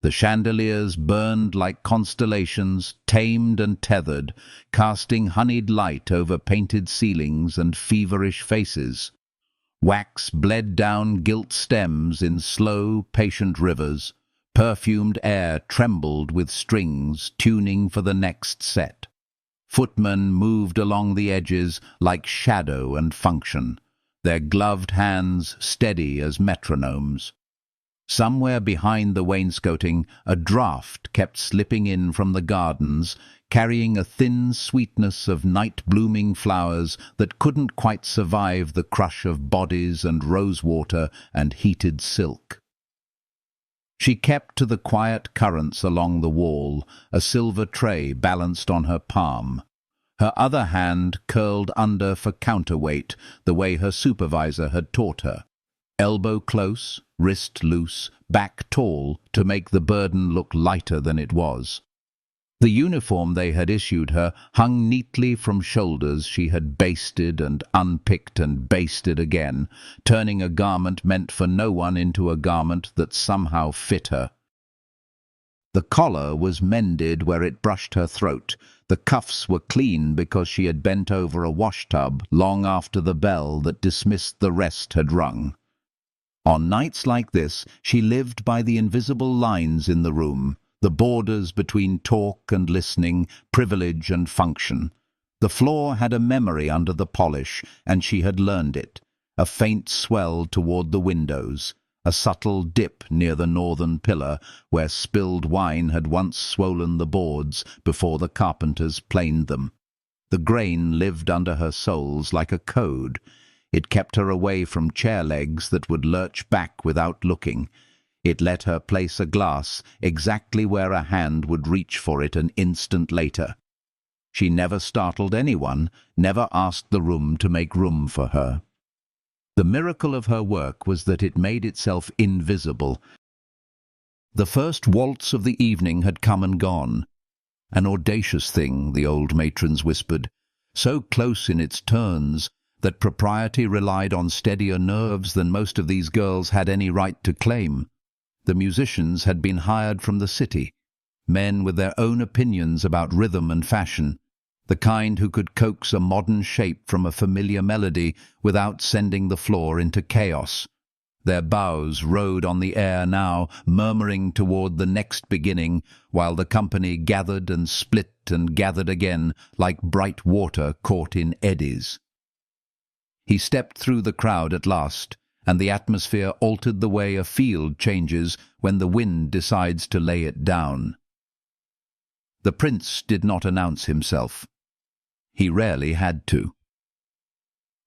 The chandeliers burned like constellations, tamed and tethered, casting honeyed light over painted ceilings and feverish faces. Wax bled down gilt stems in slow, patient rivers. Perfumed air trembled with strings, tuning for the next set. Footmen moved along the edges like shadow and function, their gloved hands steady as metronomes. Somewhere behind the wainscoting, a draught kept slipping in from the gardens, carrying a thin sweetness of night-blooming flowers that couldn't quite survive the crush of bodies and rosewater and heated silk. She kept to the quiet currents along the wall, a silver tray balanced on her palm. Her other hand curled under for counterweight, the way her supervisor had taught her. Elbow close, wrist loose, back tall, to make the burden look lighter than it was. The uniform they had issued her hung neatly from shoulders she had basted and unpicked and basted again, turning a garment meant for no one into a garment that somehow fit her. The collar was mended where it brushed her throat. The cuffs were clean because she had bent over a washtub long after the bell that dismissed the rest had rung. On nights like this, she lived by the invisible lines in the room, the borders between talk and listening, privilege and function. The floor had a memory under the polish, and she had learned it. A faint swell toward the windows, a subtle dip near the northern pillar, where spilled wine had once swollen the boards before the carpenters planed them. The grain lived under her soles like a code. It kept her away from chair legs that would lurch back without looking. It let her place a glass exactly where a hand would reach for it an instant later. She never startled anyone, never asked the room to make room for her. The miracle of her work was that it made itself invisible. The first waltz of the evening had come and gone. An audacious thing, the old matrons whispered, so close in its turns that propriety relied on steadier nerves than most of these girls had any right to claim. The musicians had been hired from the city, men with their own opinions about rhythm and fashion, the kind who could coax a modern shape from a familiar melody without sending the floor into chaos. Their bows rode on the air now, murmuring toward the next beginning, while the company gathered and split and gathered again, like bright water caught in eddies. He stepped through the crowd at last, and the atmosphere altered the way a field changes when the wind decides to lay it down. The prince did not announce himself. He rarely had to.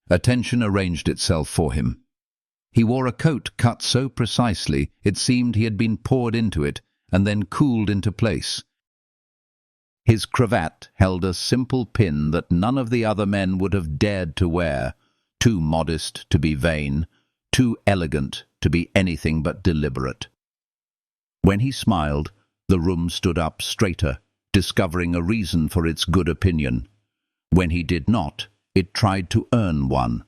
Attention arranged itself for him. He wore a coat cut so precisely it seemed he had been poured into it and then cooled into place. His cravat held a simple pin that none of the other men would have dared to wear, too modest to be vain, too elegant to be anything but deliberate. When he smiled, the room stood up straighter, discovering a reason for its good opinion. When he did not, it tried to earn one.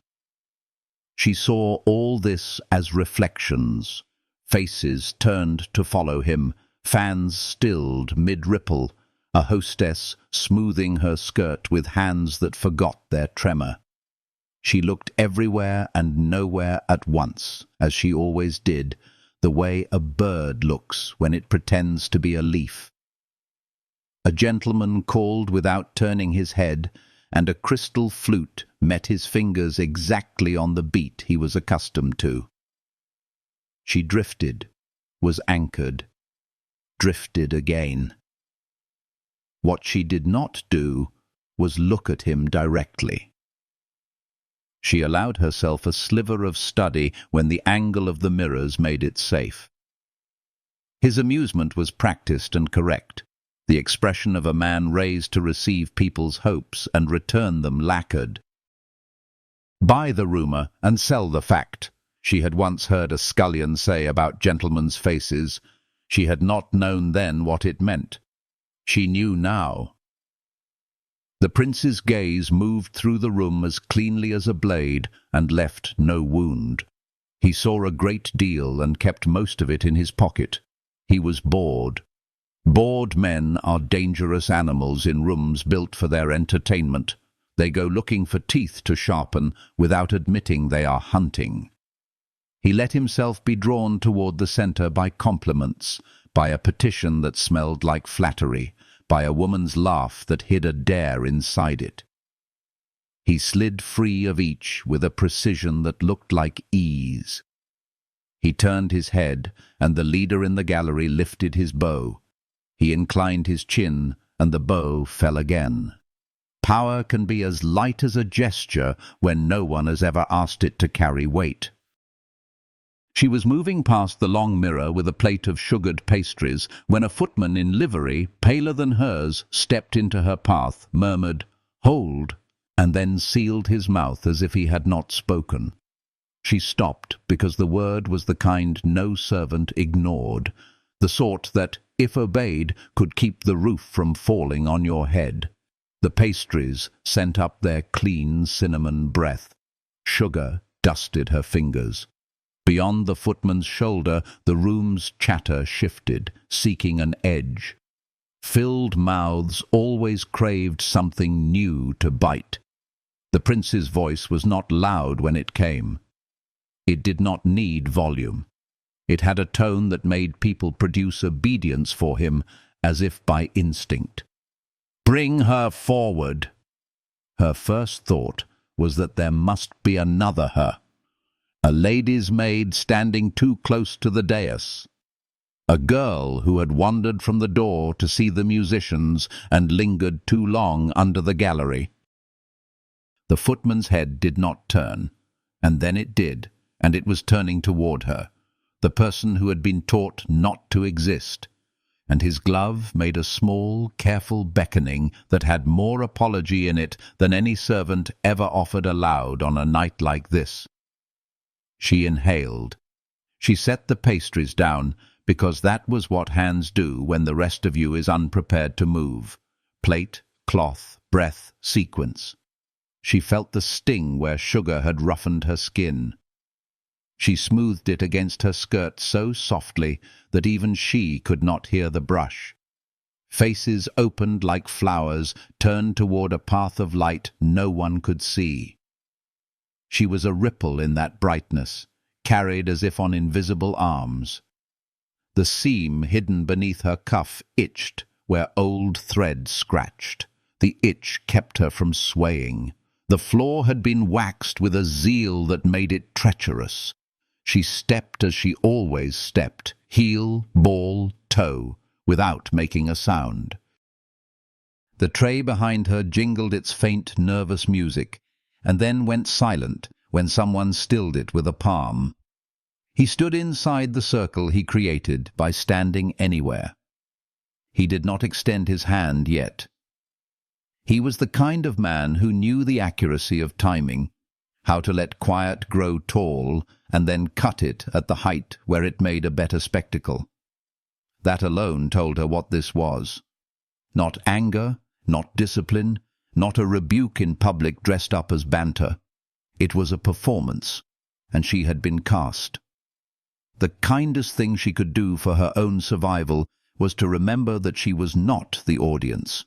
She saw all this as reflections, faces turned to follow him, fans stilled mid-ripple, a hostess smoothing her skirt with hands that forgot their tremor. She looked everywhere and nowhere at once, as she always did, the way a bird looks when it pretends to be a leaf. A gentleman called without turning his head, and a crystal flute met his fingers exactly on the beat he was accustomed to. She drifted, was anchored, drifted again. What she did not do was look at him directly. She allowed herself a sliver of study when the angle of the mirrors made it safe. His amusement was practiced and correct, the expression of a man raised to receive people's hopes and return them lacquered. "Buy the rumour and sell the fact," she had once heard a scullion say about gentlemen's faces. She had not known then what it meant. She knew now. The prince's gaze moved through the room as cleanly as a blade and left no wound. He saw a great deal and kept most of it in his pocket. He was bored. Bored men are dangerous animals in rooms built for their entertainment. They go looking for teeth to sharpen without admitting they are hunting. He let himself be drawn toward the center by compliments, by a petition that smelled like flattery, by a woman's laugh that hid a dare inside it. He slid free of each with a precision that looked like ease. He turned his head, and the leader in the gallery lifted his bow. He inclined his chin, and the bow fell again. Power can be as light as a gesture when no one has ever asked it to carry weight. She was moving past the long mirror with a plate of sugared pastries when a footman in livery, paler than hers, stepped into her path, murmured, "Hold," and then sealed his mouth as if he had not spoken. She stopped because the word was the kind no servant ignored, the sort that, if obeyed, could keep the roof from falling on your head. The pastries sent up their clean cinnamon breath. Sugar dusted her fingers. Beyond the footman's shoulder, the room's chatter shifted, seeking an edge. Filled mouths always craved something new to bite. The prince's voice was not loud when it came. It did not need volume. It had a tone that made people produce obedience for him, as if by instinct. "Bring her forward." Her first thought was that there must be another her. A lady's maid standing too close to the dais. A girl who had wandered from the door to see the musicians and lingered too long under the gallery. The footman's head did not turn, and then it did, and it was turning toward her, the person who had been taught not to exist, and his glove made a small, careful beckoning that had more apology in it than any servant ever offered aloud on a night like this. She inhaled. She set the pastries down, because that was what hands do when the rest of you is unprepared to move. Plate, cloth, breath, sequence. She felt the sting where sugar had roughened her skin. She smoothed it against her skirt so softly that even she could not hear the brush. Faces opened like flowers, turned toward a path of light no one could see. She was a ripple in that brightness, carried as if on invisible arms. The seam hidden beneath her cuff itched where old thread scratched. The itch kept her from swaying. The floor had been waxed with a zeal that made it treacherous. She stepped as she always stepped, heel, ball, toe, without making a sound. The tray behind her jingled its faint, nervous music, and then went silent when someone stilled it with a palm. He stood inside the circle he created by standing anywhere. He did not extend his hand yet. He was the kind of man who knew the accuracy of timing, how to let quiet grow tall and then cut it at the height where it made a better spectacle. That alone told her what this was. Not anger, not discipline, not a rebuke in public dressed up as banter. It was a performance, and she had been cast. The kindest thing she could do for her own survival was to remember that she was not the audience,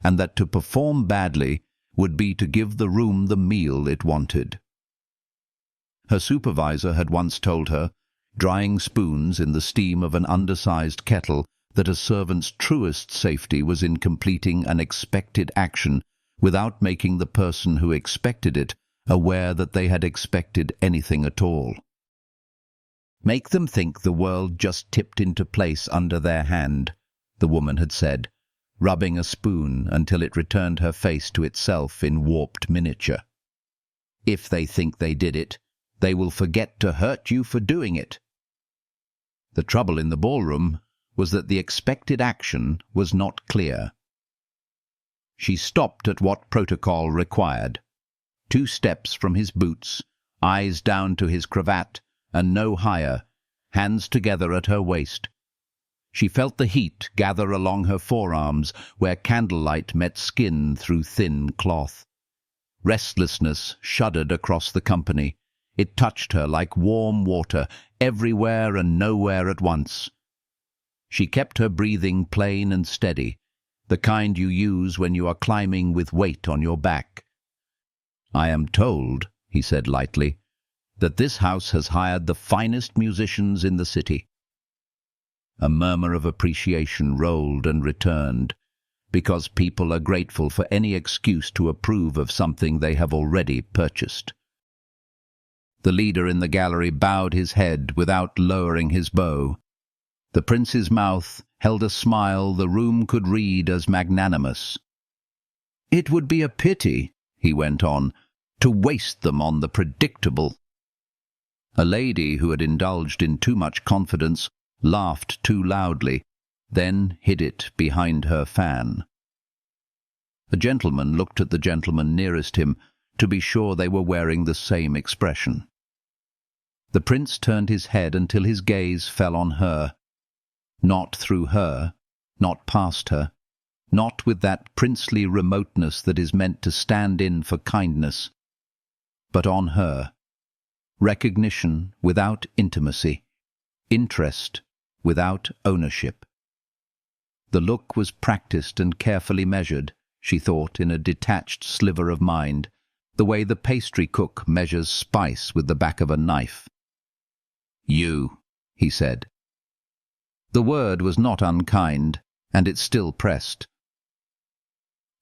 and that to perform badly would be to give the room the meal it wanted. Her supervisor had once told her, drying spoons in the steam of an undersized kettle, that a servant's truest safety was in completing an expected action without making the person who expected it aware that they had expected anything at all. "Make them think the world just tipped into place under their hand," the woman had said, rubbing a spoon until it returned her face to itself in warped miniature. "If they think they did it, they will forget to hurt you for doing it." The trouble in the ballroom was that the expected action was not clear. She stopped at what protocol required. 2 steps from his boots, eyes down to his cravat, and no higher, hands together at her waist. She felt the heat gather along her forearms where candlelight met skin through thin cloth. Restlessness shuddered across the company. It touched her like warm water, everywhere and nowhere at once. She kept her breathing plain and steady, the kind you use when you are climbing with weight on your back. "I am told," he said lightly, "that this house has hired the finest musicians in the city." A murmur of appreciation rolled and returned, because people are grateful for any excuse to approve of something they have already purchased. The leader in the gallery bowed his head without lowering his bow. The prince's mouth held a smile the room could read as magnanimous. "It would be a pity," he went on, "to waste them on the predictable." A lady who had indulged in too much confidence laughed too loudly, then hid it behind her fan. A gentleman looked at the gentleman nearest him to be sure they were wearing the same expression. The prince turned his head until his gaze fell on her. Not through her, not past her, not with that princely remoteness that is meant to stand in for kindness, but on her. Recognition without intimacy, interest without ownership. The look was practiced and carefully measured, she thought in a detached sliver of mind, the way the pastry cook measures spice with the back of a knife. "You," he said. The word was not unkind, and it still pressed.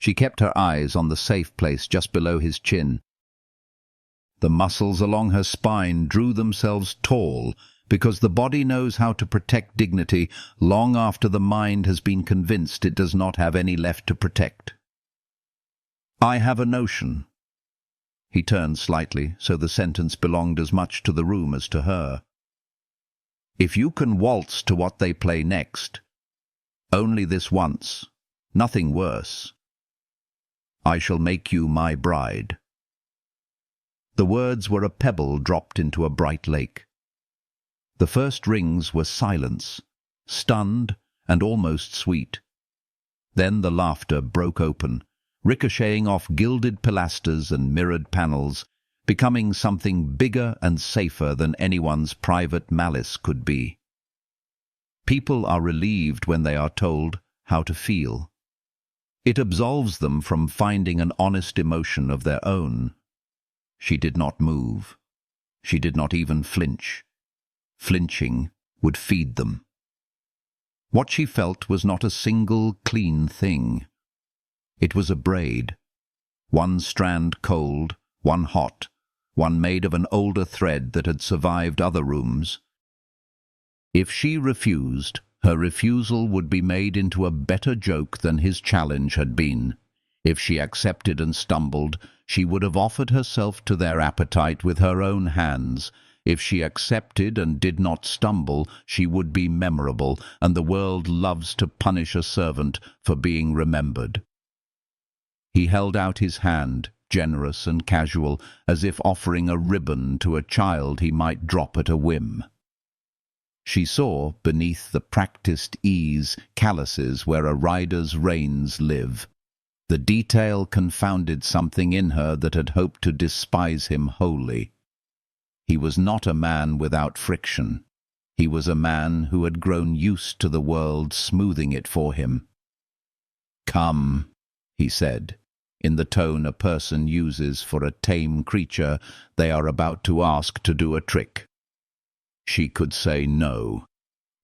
She kept her eyes on the safe place just below his chin. The muscles along her spine drew themselves tall, because the body knows how to protect dignity long after the mind has been convinced it does not have any left to protect. "I have a notion." He turned slightly, so the sentence belonged as much to the room as to her. "If you can waltz to what they play next, only this once, nothing worse, I shall make you my bride." The words were a pebble dropped into a bright lake. The first rings were silence, stunned and almost sweet. Then the laughter broke open, ricocheting off gilded pilasters and mirrored panels, becoming something bigger and safer than anyone's private malice could be. People are relieved when they are told how to feel. It absolves them from finding an honest emotion of their own. She did not move. She did not even flinch. Flinching would feed them. What she felt was not a single clean thing. It was a braid, one strand cold, one hot, one made of an older thread that had survived other rooms. If she refused, her refusal would be made into a better joke than his challenge had been. If she accepted and stumbled, she would have offered herself to their appetite with her own hands. If she accepted and did not stumble, she would be memorable, and the world loves to punish a servant for being remembered. He held out his hand, generous and casual, as if offering a ribbon to a child he might drop at a whim. She saw, beneath the practiced ease, calluses where a rider's reins live. The detail confounded something in her that had hoped to despise him wholly. He was not a man without friction. He was a man who had grown used to the world smoothing it for him. "Come," he said, in the tone a person uses for a tame creature they are about to ask to do a trick. She could say no.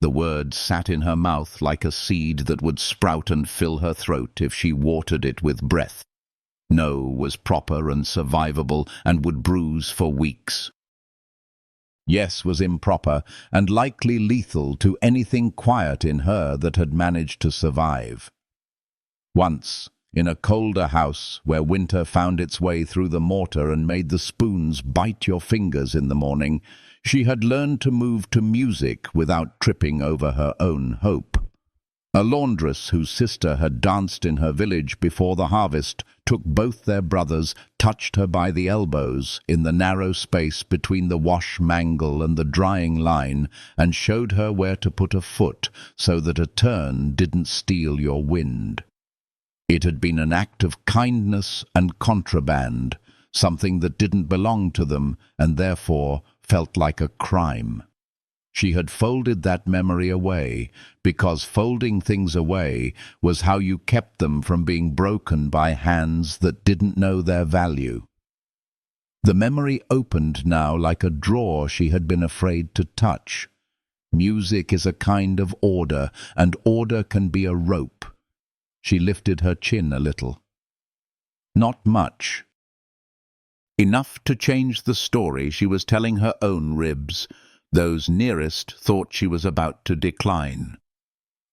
The word sat in her mouth like a seed that would sprout and fill her throat if she watered it with breath. No was proper and survivable and would bruise for weeks. Yes was improper and likely lethal to anything quiet in her that had managed to survive. Once, in a colder house where winter found its way through the mortar and made the spoons bite your fingers in the morning, she had learned to move to music without tripping over her own hope. A laundress whose sister had danced in her village before the harvest took both their brothers, touched her by the elbows in the narrow space between the wash-mangle and the drying line, and showed her where to put a foot so that a turn didn't steal your wind. It had been an act of kindness and contraband, something that didn't belong to them and therefore felt like a crime. She had folded that memory away, because folding things away was how you kept them from being broken by hands that didn't know their value. The memory opened now like a drawer she had been afraid to touch. Music is a kind of order, and order can be a rope. She lifted her chin a little. Not much. Enough to change the story she was telling her own ribs. Those nearest thought she was about to decline.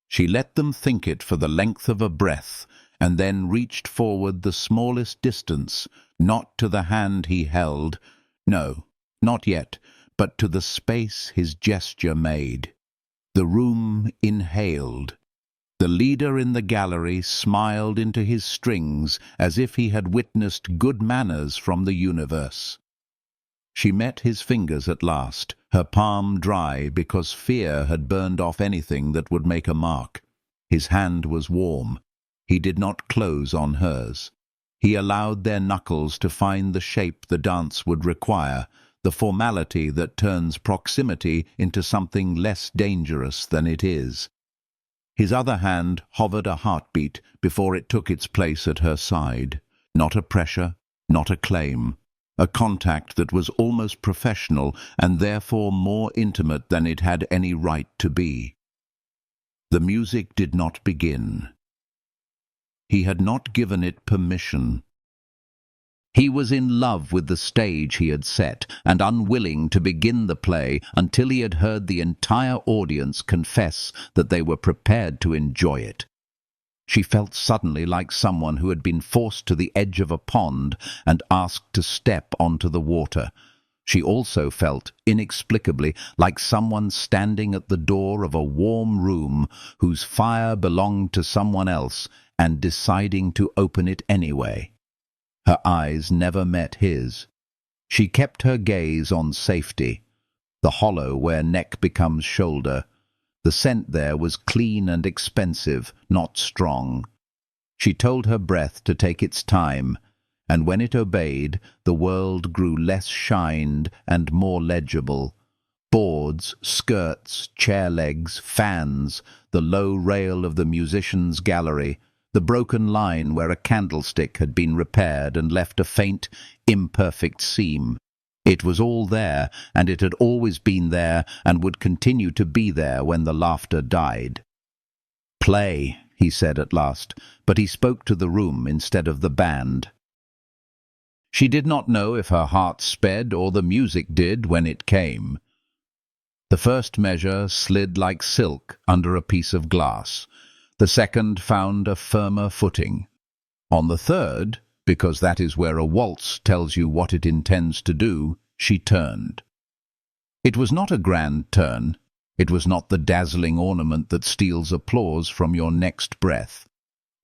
She let them think it for the length of a breath, and then reached forward the smallest distance, not to the hand he held, no, not yet, but to the space his gesture made. The room inhaled. The leader in the gallery smiled into his strings as if he had witnessed good manners from the universe. She met his fingers at last, her palm dry because fear had burned off anything that would make a mark. His hand was warm. He did not close on hers. He allowed their knuckles to find the shape the dance would require, the formality that turns proximity into something less dangerous than it is. His other hand hovered a heartbeat before it took its place at her side. Not a pressure, not a claim. A contact that was almost professional and therefore more intimate than it had any right to be. The music did not begin. He had not given it permission. He was in love with the stage he had set and unwilling to begin the play until he had heard the entire audience confess that they were prepared to enjoy it. She felt suddenly like someone who had been forced to the edge of a pond and asked to step onto the water. She also felt, inexplicably, like someone standing at the door of a warm room whose fire belonged to someone else and deciding to open it anyway. Her eyes never met his. She kept her gaze on safety, the hollow where neck becomes shoulder. The scent there was clean and expensive, not strong. She told her breath to take its time, and when it obeyed, the world grew less shined and more legible. Boards, skirts, chair legs, fans, the low rail of the musicians' gallery, the broken line where a candlestick had been repaired and left a faint, imperfect seam. It was all there, and it had always been there, and would continue to be there when the laughter died. "Play," he said at last, but he spoke to the room instead of the band. She did not know if her heart sped or the music did when it came. The first measure slid like silk under a piece of glass. The second found a firmer footing. On the third, because that is where a waltz tells you what it intends to do, she turned. It was not a grand turn. It was not the dazzling ornament that steals applause from your next breath.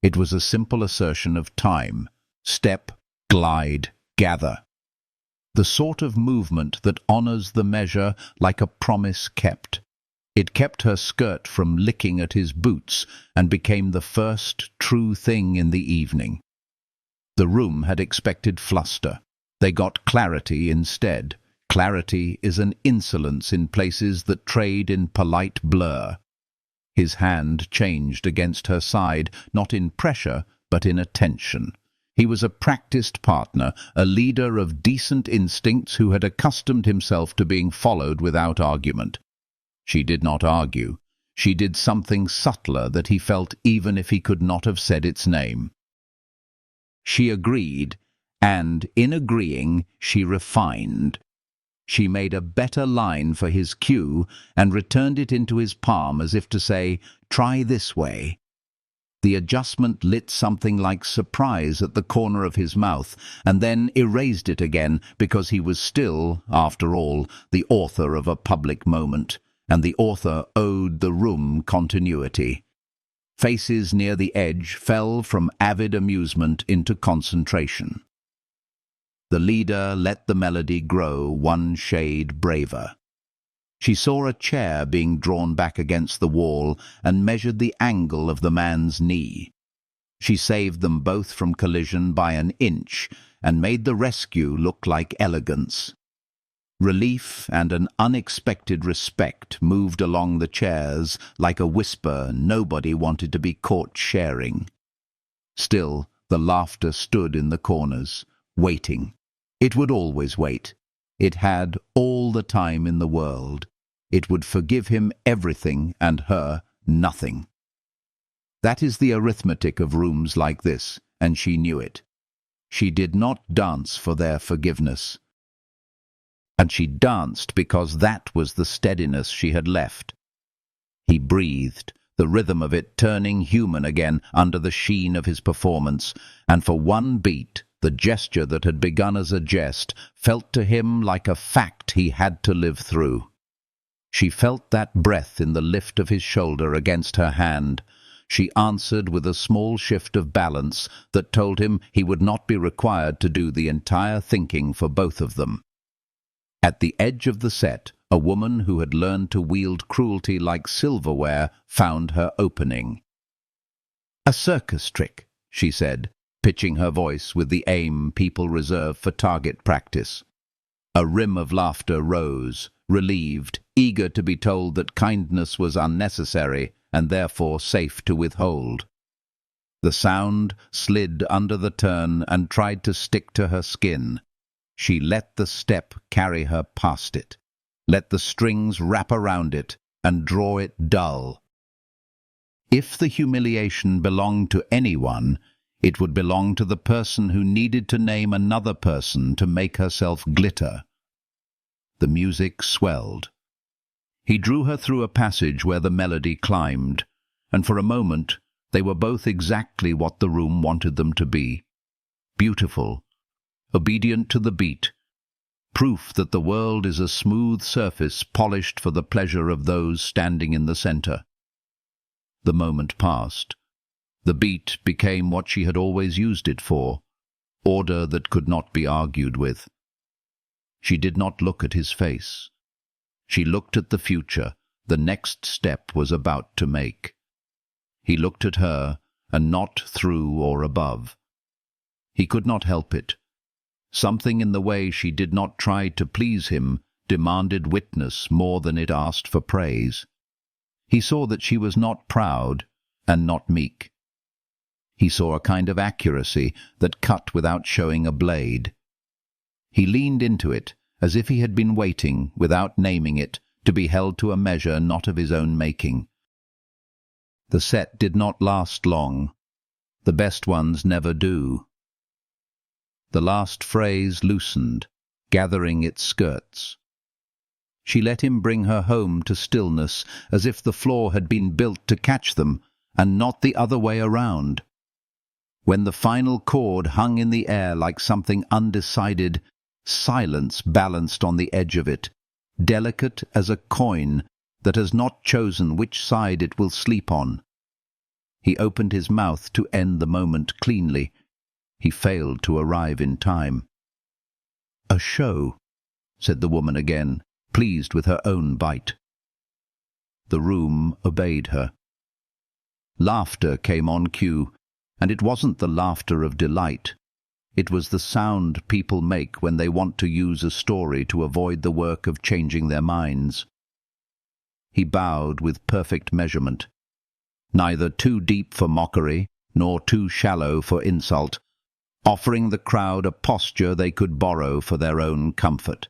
It was a simple assertion of time. Step, glide, gather. The sort of movement that honors the measure like a promise kept. It kept her skirt from licking at his boots and became the first true thing in the evening. The room had expected fluster. They got clarity instead. Clarity is an insolence in places that trade in polite blur. His hand changed against her side, not in pressure, but in attention. He was a practiced partner, a leader of decent instincts who had accustomed himself to being followed without argument. She did not argue. She did something subtler that he felt even if he could not have said its name. She agreed, and in agreeing, she refined. She made a better line for his cue and returned it into his palm as if to say, "Try this way." The adjustment lit something like surprise at the corner of his mouth, and then erased it again because he was still, after all, the author of a public moment, and the author owed the room continuity. Faces near the edge fell from avid amusement into concentration. The leader let the melody grow one shade braver. She saw a chair being drawn back against the wall and measured the angle of the man's knee. She saved them both from collision by an inch and made the rescue look like elegance. Relief and an unexpected respect moved along the chairs like a whisper nobody wanted to be caught sharing. Still, the laughter stood in the corners, waiting. It would always wait. It had all the time in the world. It would forgive him everything and her nothing. That is the arithmetic of rooms like this, and she knew it. She did not dance for their forgiveness. And she danced because that was the steadiness she had left. He breathed, the rhythm of it turning human again under the sheen of his performance, and for one beat, the gesture that had begun as a jest felt to him like a fact he had to live through. She felt that breath in the lift of his shoulder against her hand. She answered with a small shift of balance that told him he would not be required to do the entire thinking for both of them. At the edge of the set, a woman who had learned to wield cruelty like silverware found her opening. "A circus trick," she said, pitching her voice with the aim people reserve for target practice. A rim of laughter rose, relieved, eager to be told that kindness was unnecessary and therefore safe to withhold. The sound slid under the turn and tried to stick to her skin. She let the step carry her past it, let the strings wrap around it and draw it dull. If the humiliation belonged to anyone, it would belong to the person who needed to name another person to make herself glitter. The music swelled. He drew her through a passage where the melody climbed, and for a moment they were both exactly what the room wanted them to be. Beautiful, obedient to the beat, proof that the world is a smooth surface polished for the pleasure of those standing in the center. The moment passed. The beat became what she had always used it for, order that could not be argued with. She did not look at his face. She looked at the future the next step was about to make. He looked at her, and not through or above. He could not help it. Something in the way she did not try to please him demanded witness more than it asked for praise. He saw that she was not proud and not meek. He saw a kind of accuracy that cut without showing a blade. He leaned into it, as if he had been waiting, without naming it, to be held to a measure not of his own making. The set did not last long. The best ones never do. The last phrase loosened, gathering its skirts. She let him bring her home to stillness, as if the floor had been built to catch them, and not the other way around. When the final chord hung in the air like something undecided, silence balanced on the edge of it, delicate as a coin that has not chosen which side it will sleep on. He opened his mouth to end the moment cleanly. He failed to arrive in time. "A show," said the woman again, pleased with her own bite. The room obeyed her. Laughter came on cue, and it wasn't the laughter of delight. It was the sound people make when they want to use a story to avoid the work of changing their minds. He bowed with perfect measurement, neither too deep for mockery, nor too shallow for insult, offering the crowd a posture they could borrow for their own comfort.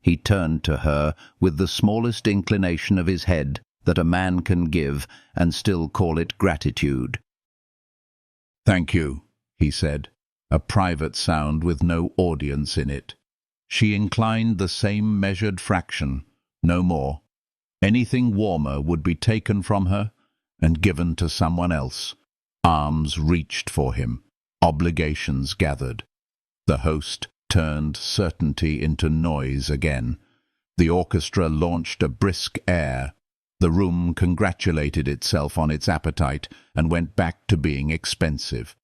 He turned to her with the smallest inclination of his head that a man can give and still call it gratitude. "Thank you," he said, a private sound with no audience in it. She inclined the same measured fraction, no more. Anything warmer would be taken from her and given to someone else. Arms reached for him. Obligations gathered. The host turned certainty into noise again. The orchestra launched a brisk air. The room congratulated itself on its appetite and went back to being expensive.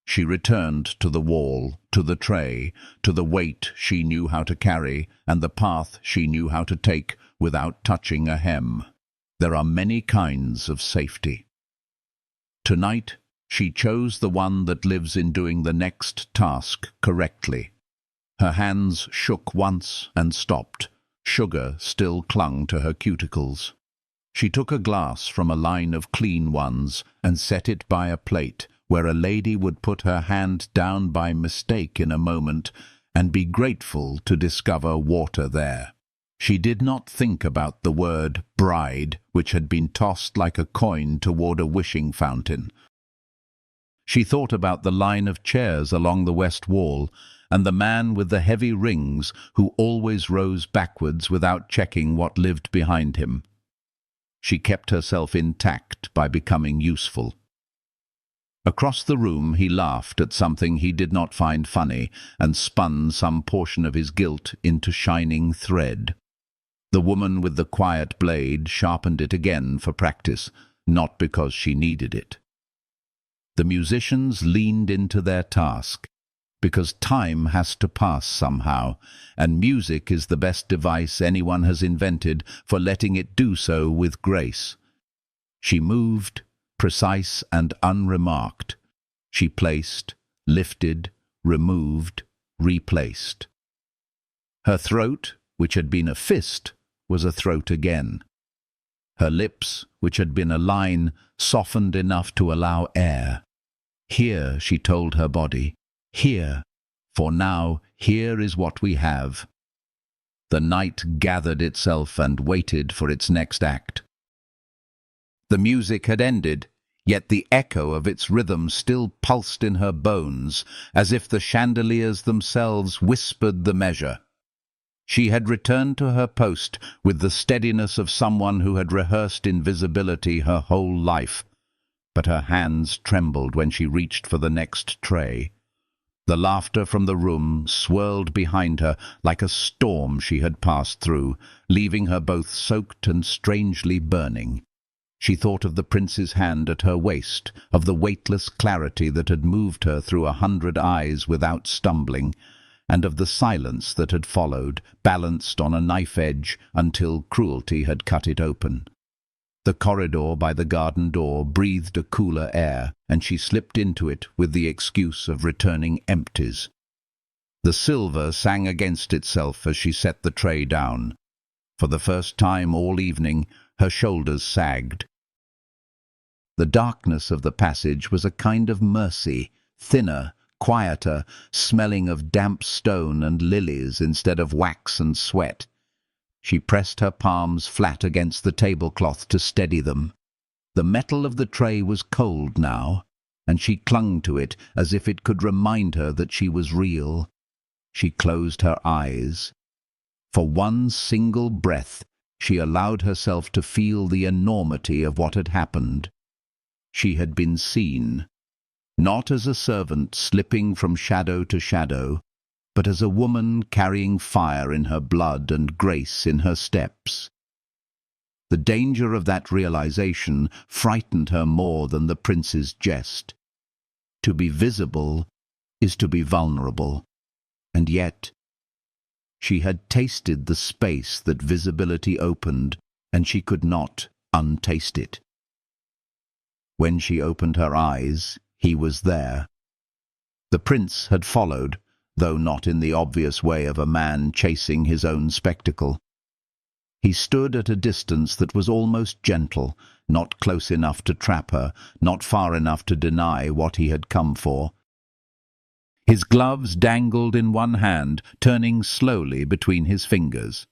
She returned to the wall, to the tray, to the weight she knew how to carry and the path she knew how to take without touching a hem. There are many kinds of safety. Tonight, she chose the one that lives in doing the next task correctly. Her hands shook once and stopped. Sugar still clung to her cuticles. She took a glass from a line of clean ones and set it by a plate where a lady would put her hand down by mistake in a moment and be grateful to discover water there. She did not think about the word bride, which had been tossed like a coin toward a wishing fountain. She thought about the line of chairs along the west wall and the man with the heavy rings who always rose backwards without checking what lived behind him. She kept herself intact by becoming useful. Across the room he laughed at something he did not find funny and spun some portion of his guilt into shining thread. The woman with the quiet blade sharpened it again for practice, not because she needed it. The musicians leaned into their task, because time has to pass somehow, and music is the best device anyone has invented for letting it do so with grace. She moved, precise and unremarked. She placed, lifted, removed, replaced. Her throat, which had been a fist, was a throat again. Her lips, which had been a line, softened enough to allow air. Here, she told her body, here, for now, here is what we have. The night gathered itself and waited for its next act. The music had ended, yet the echo of its rhythm still pulsed in her bones, as if the chandeliers themselves whispered the measure. She had returned to her post with the steadiness of someone who had rehearsed invisibility her whole life, but her hands trembled when she reached for the next tray. The laughter from the room swirled behind her like a storm she had passed through, leaving her both soaked and strangely burning. She thought of the prince's hand at her waist, of the weightless clarity that had moved her through 100 eyes without stumbling, and of the silence that had followed, balanced on a knife edge until cruelty had cut it open. The corridor by the garden door breathed a cooler air, and she slipped into it with the excuse of returning empties. The silver sang against itself as she set the tray down. For the first time all evening, her shoulders sagged. The darkness of the passage was a kind of mercy, thinner, quieter, smelling of damp stone and lilies instead of wax and sweat. She pressed her palms flat against the tablecloth to steady them. The metal of the tray was cold now, and she clung to it as if it could remind her that she was real. She closed her eyes. For one single breath, she allowed herself to feel the enormity of what had happened. She had been seen, not as a servant slipping from shadow to shadow, but as a woman carrying fire in her blood and grace in her steps. The danger of that realization frightened her more than the prince's jest. To be visible is to be vulnerable, and yet she had tasted the space that visibility opened, and she could not untaste it. When she opened her eyes, he was there. The prince had followed, though not in the obvious way of a man chasing his own spectacle. He stood at a distance that was almost gentle, not close enough to trap her, not far enough to deny what he had come for. His gloves dangled in one hand, turning slowly between his fingers.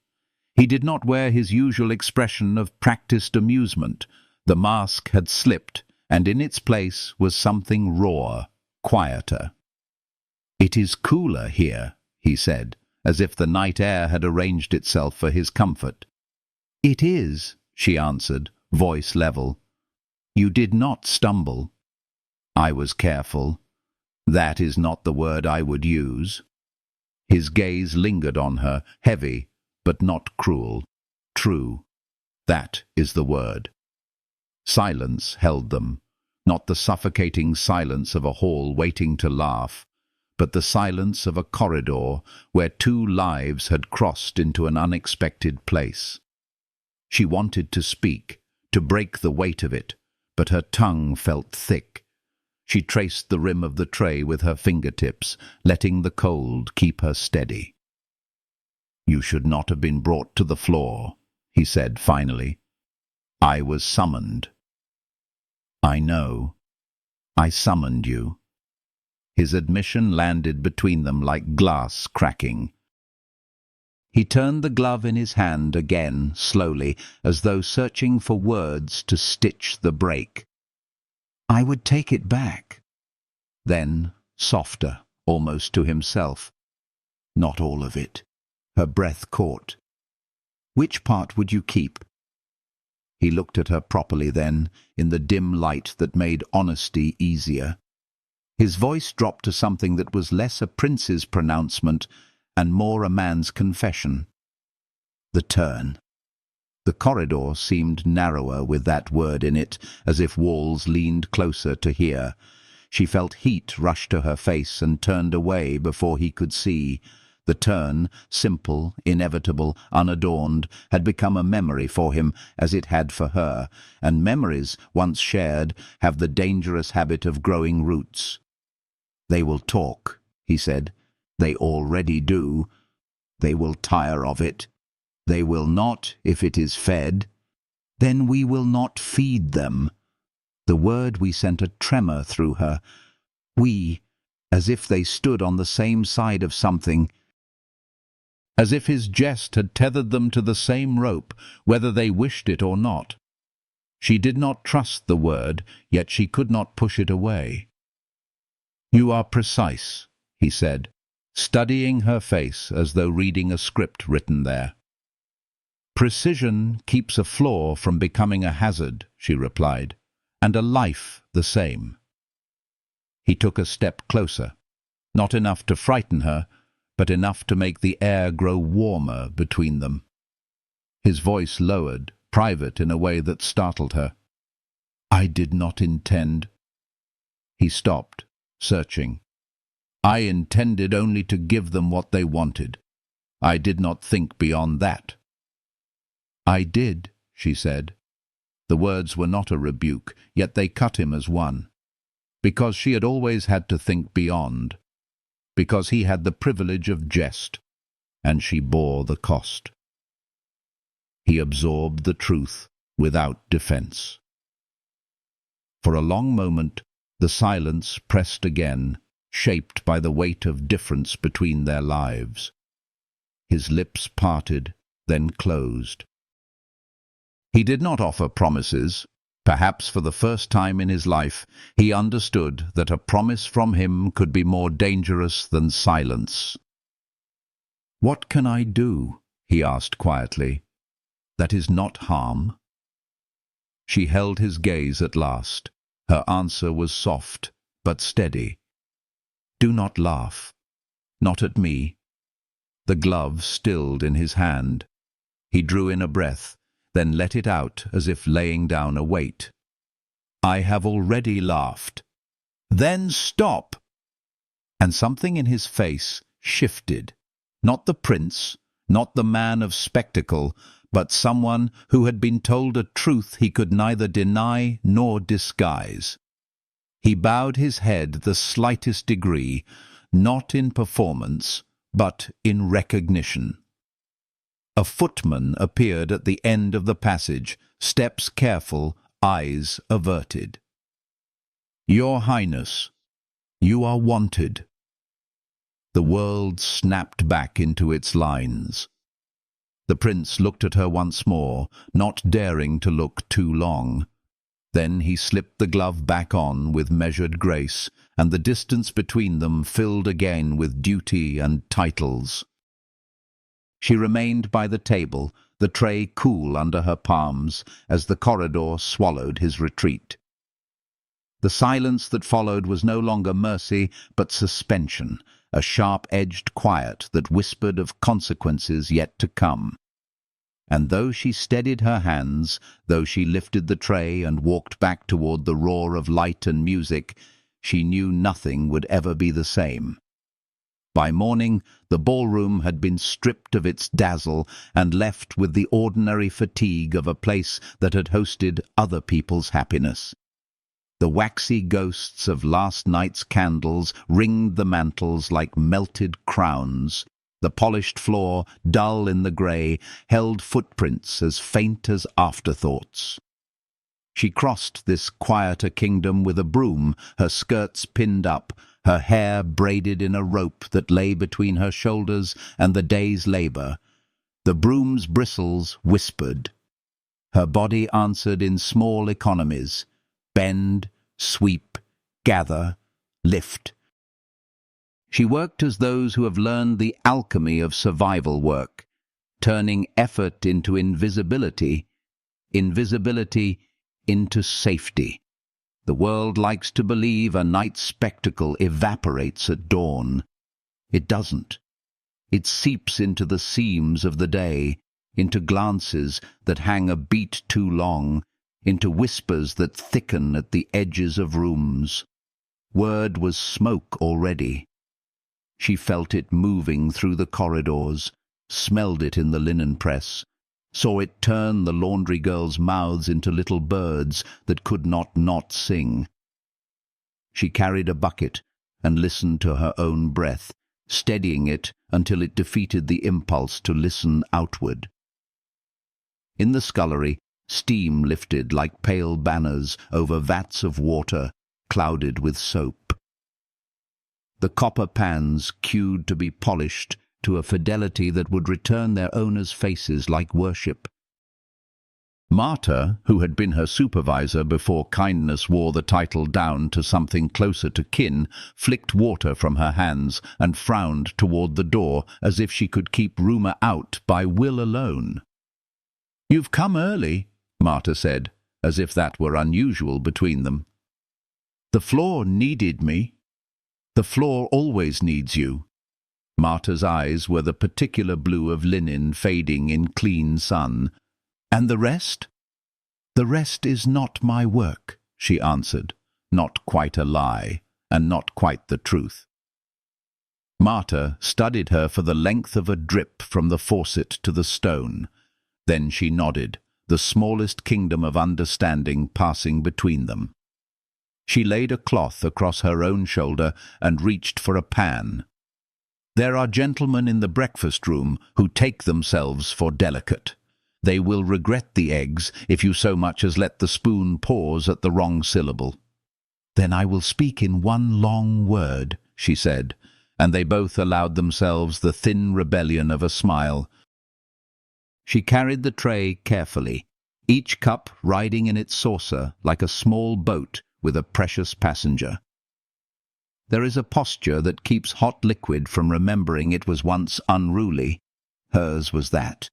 He did not wear his usual expression of practiced amusement. The mask had slipped, and in its place was something rawer, quieter. "It is cooler here," he said, as if the night air had arranged itself for his comfort. "It is," she answered, voice level. "You did not stumble." "I was careful. That is not the word I would use." His gaze lingered on her, heavy, but not cruel. True. That is the word. Silence held them, not the suffocating silence of a hall waiting to laugh, but the silence of a corridor where two lives had crossed into an unexpected place. She wanted to speak, to break the weight of it, but her tongue felt thick. She traced the rim of the tray with her fingertips, letting the cold keep her steady. "You should not have been brought to the floor," he said finally. "I was summoned." "I know. I summoned you." His admission landed between them like glass cracking. He turned the glove in his hand again, slowly, as though searching for words to stitch the break. "I would take it back." Then, softer, almost to himself, "Not all of it." Her breath caught. "Which part would you keep?" He looked at her properly then, in the dim light that made honesty easier. His voice dropped to something that was less a prince's pronouncement and more a man's confession. "The turn." The corridor seemed narrower with that word in it, as if walls leaned closer to hear. She felt heat rush to her face and turned away before he could see. The turn, simple, inevitable, unadorned, had become a memory for him, as it had for her, and memories, once shared, have the dangerous habit of growing roots. "They will talk," he said. "They already do. They will tire of it. They will not if it is fed. Then we will not feed them." The word we sent a tremor through her. We, as if they stood on the same side of something, as if his jest had tethered them to the same rope, whether they wished it or not. She did not trust the word, yet she could not push it away. "You are precise," he said, studying her face as though reading a script written there. "Precision keeps a flaw from becoming a hazard," she replied, "and a life the same." He took a step closer, not enough to frighten her, but enough to make the air grow warmer between them. His voice lowered, private in a way that startled her. "I did not intend—" He stopped, searching. "I intended only to give them what they wanted. I did not think beyond that." "I did," she said. The words were not a rebuke, yet they cut him as one. Because she had always had to think beyond. Because he had the privilege of jest, and she bore the cost. He absorbed the truth without defense. For a long moment, the silence pressed again, shaped by the weight of difference between their lives. His lips parted, then closed. He did not offer promises. Perhaps for the first time in his life, he understood that a promise from him could be more dangerous than silence. "What can I do?" he asked quietly. "That is not harm." She held his gaze at last. Her answer was soft, but steady. "Do not laugh. Not at me." The glove stilled in his hand. He drew in a breath, then let it out as if laying down a weight. "I have already laughed." "Then stop!" And something in his face shifted. Not the prince, not the man of spectacle, but someone who had been told a truth he could neither deny nor disguise. He bowed his head the slightest degree, not in performance, but in recognition. A footman appeared at the end of the passage, steps careful, eyes averted. "Your Highness, you are wanted." The world snapped back into its lines. The prince looked at her once more, not daring to look too long. Then he slipped the glove back on with measured grace, and the distance between them filled again with duty and titles. She remained by the table, the tray cool under her palms, as the corridor swallowed his retreat. The silence that followed was no longer mercy, but suspension, a sharp-edged quiet that whispered of consequences yet to come. And though she steadied her hands, though she lifted the tray and walked back toward the roar of light and music, she knew nothing would ever be the same. By morning, the ballroom had been stripped of its dazzle and left with the ordinary fatigue of a place that had hosted other people's happiness. The waxy ghosts of last night's candles ringed the mantels like melted crowns. The polished floor, dull in the grey, held footprints as faint as afterthoughts. She crossed this quieter kingdom with a broom, her skirts pinned up, her hair braided in a rope that lay between her shoulders and the day's labour. The broom's bristles whispered. Her body answered in small economies: bend, sweep, gather, lift. She worked as those who have learned the alchemy of survival work, turning effort into invisibility, invisibility into safety. The world likes to believe a night spectacle evaporates at dawn. It doesn't. It seeps into the seams of the day, into glances that hang a beat too long, into whispers that thicken at the edges of rooms. Word was smoke already. She felt it moving through the corridors, smelled it in the linen press, saw it turn the laundry girls' mouths into little birds that could not sing. She carried a bucket and listened to her own breath, steadying it until it defeated the impulse to listen outward. In the scullery, steam lifted like pale banners over vats of water clouded with soap. The copper pans queued to be polished to a fidelity that would return their owners' faces like worship. Marta, who had been her supervisor before kindness wore the title down to something closer to kin, flicked water from her hands and frowned toward the door as if she could keep rumour out by will alone. "You've come early," Marta said, as if that were unusual between them. "The floor needed me." "The floor always needs you." Marta's eyes were the particular blue of linen fading in clean sun. "And the rest?" "The rest is not my work," she answered, not quite a lie, and not quite the truth. Marta studied her for the length of a drip from the faucet to the stone. Then she nodded, the smallest kingdom of understanding passing between them. She laid a cloth across her own shoulder and reached for a pan. "There are gentlemen in the breakfast room who take themselves for delicate. They will regret the eggs if you so much as let the spoon pause at the wrong syllable." "Then I will speak in one long word," she said, and they both allowed themselves the thin rebellion of a smile. She carried the tray carefully, each cup riding in its saucer like a small boat with a precious passenger. There is a posture that keeps hot liquid from remembering it was once unruly. Hers was that.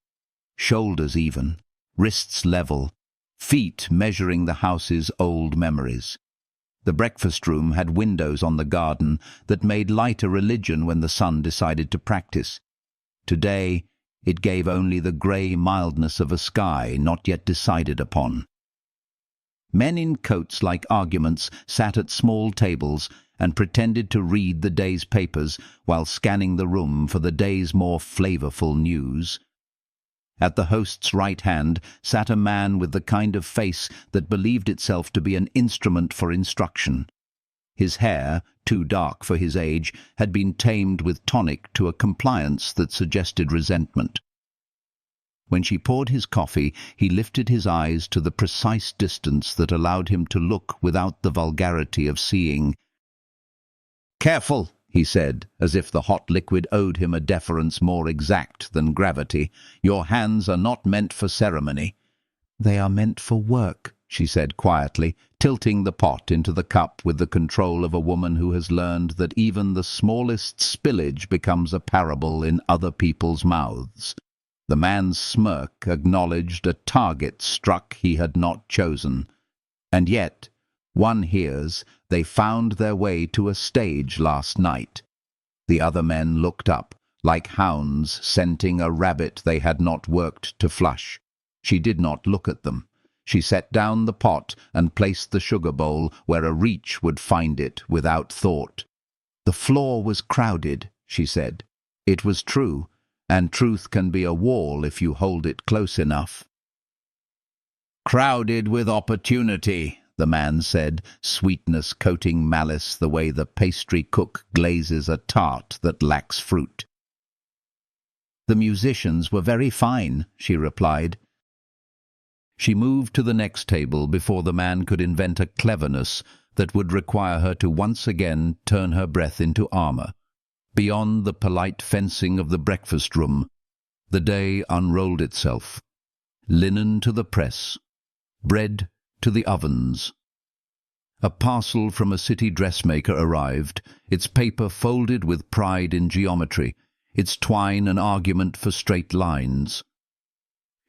Shoulders even, wrists level, feet measuring the house's old memories. The breakfast room had windows on the garden that made light a religion when the sun decided to practice. Today it gave only the grey mildness of a sky not yet decided upon. Men in coats like arguments sat at small tables and pretended to read the day's papers while scanning the room for the day's more flavourful news. At the host's right hand sat a man with the kind of face that believed itself to be an instrument for instruction. His hair, too dark for his age, had been tamed with tonic to a compliance that suggested resentment. When she poured his coffee, he lifted his eyes to the precise distance that allowed him to look without the vulgarity of seeing. "Careful," he said, as if the hot liquid owed him a deference more exact than gravity. "Your hands are not meant for ceremony." "They are meant for work," she said quietly, tilting the pot into the cup with the control of a woman who has learned that even the smallest spillage becomes a parable in other people's mouths. The man's smirk acknowledged a target struck he had not chosen. And yet, one hears, they found their way to a stage last night. The other men looked up, like hounds scenting a rabbit they had not worked to flush. She did not look at them. She set down the pot and placed the sugar bowl where a reach would find it without thought. "The floor was crowded," she said. It was true, and truth can be a wall if you hold it close enough. "Crowded with opportunity," the man said, sweetness coating malice the way the pastry cook glazes a tart that lacks fruit. The musicians were very fine, she replied. She moved to the next table before the man could invent a cleverness that would require her to once again turn her breath into armor. Beyond the polite fencing of the breakfast room, the day unrolled itself. Linen to the press, bread to the ovens. A parcel from a city dressmaker arrived, its paper folded with pride in geometry, its twine an argument for straight lines.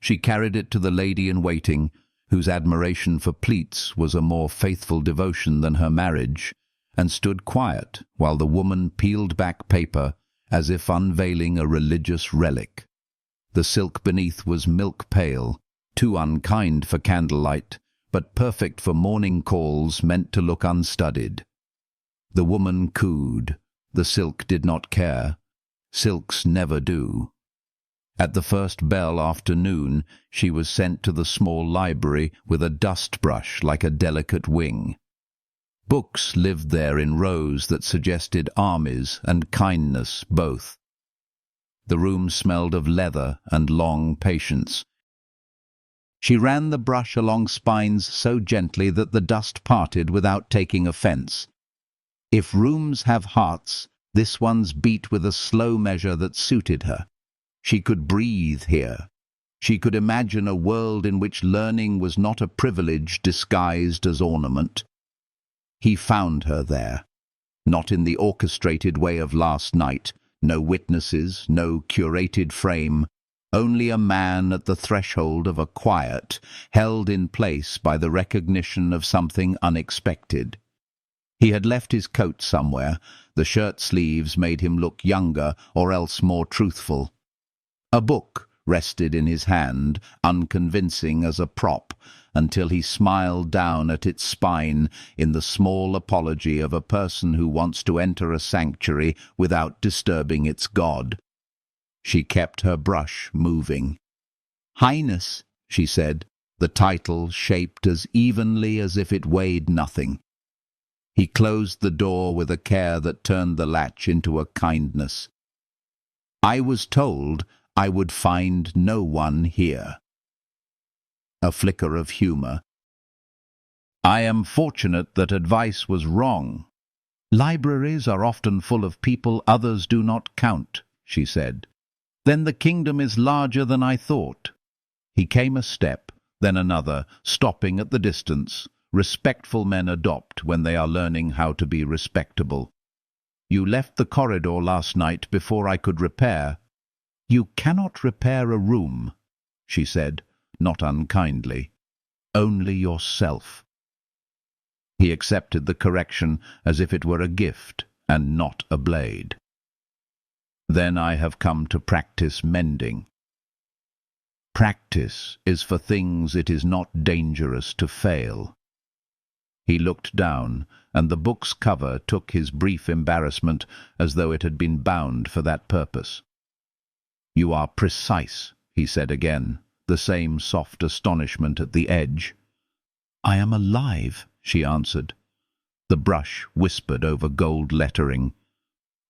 She carried it to the lady-in-waiting, whose admiration for pleats was a more faithful devotion than her marriage, and stood quiet while the woman peeled back paper as if unveiling a religious relic. The silk beneath was milk-pale, too unkind for candlelight, but perfect for morning calls meant to look unstudied. The woman cooed. The silk did not care. Silks never do. At the first bell after noon, she was sent to the small library with a dust brush like a delicate wing. Books lived there in rows that suggested armies and kindness both. The room smelled of leather and long patience. She ran the brush along spines so gently that the dust parted without taking offense. If rooms have hearts, this one's beat with a slow measure that suited her. She could breathe here. She could imagine a world in which learning was not a privilege disguised as ornament. He found her there, not in the orchestrated way of last night, no witnesses, no curated frame, only a man at the threshold of a quiet, held in place by the recognition of something unexpected. He had left his coat somewhere. The shirt sleeves made him look younger or else more truthful. A book rested in his hand, unconvincing as a prop, until he smiled down at its spine in the small apology of a person who wants to enter a sanctuary without disturbing its god. She kept her brush moving. "Highness," she said, the title shaped as evenly as if it weighed nothing. He closed the door with a care that turned the latch into a kindness. "I was told I would find no one here." A flicker of humor. "I am fortunate that advice was wrong. Libraries are often full of people others do not count," she said. "Then the kingdom is larger than I thought." He came a step, then another, stopping at the distance. Respectful men adopt when they are learning how to be respectable. "You left the corridor last night before I could repair." "You cannot repair a room," she said, not unkindly. "Only yourself." He accepted the correction as if it were a gift and not a blade. "Then I have come to practice mending." Practice is for things it is not dangerous to fail. He looked down, and the book's cover took his brief embarrassment as though it had been bound for that purpose. "You are precise," he said again, the same soft astonishment at the edge. "I am alive," she answered. The brush whispered over gold lettering.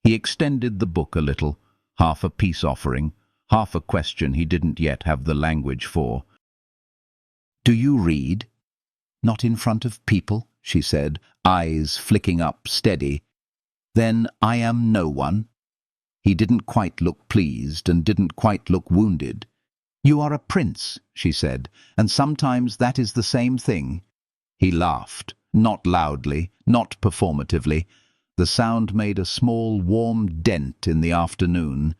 He extended the book a little, half a peace offering, half a question he didn't yet have the language for. "Do you read?" "Not in front of people," she said, eyes flicking up steady. "Then I am no one." He didn't quite look pleased and didn't quite look wounded. "You are a prince," she said, "and sometimes that is the same thing." He laughed, not loudly, not performatively. The sound made a small, warm dent in the afternoon.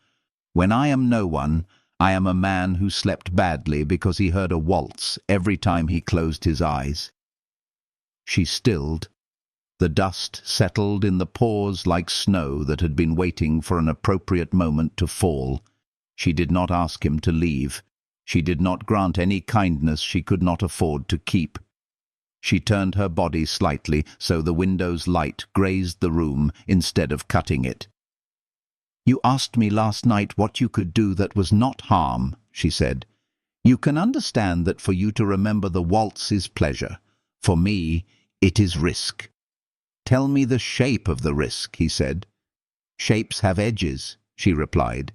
"When I am no one, I am a man who slept badly because he heard a waltz every time he closed his eyes." She stilled. The dust settled in the pause like snow that had been waiting for an appropriate moment to fall. She did not ask him to leave. She did not grant any kindness she could not afford to keep. She turned her body slightly so the window's light grazed the room instead of cutting it. "You asked me last night what you could do that was not harm," she said. "You can understand that for you to remember the waltz is pleasure. For me, it is risk. Tell me the shape of the risk, he said. Shapes have edges, she replied.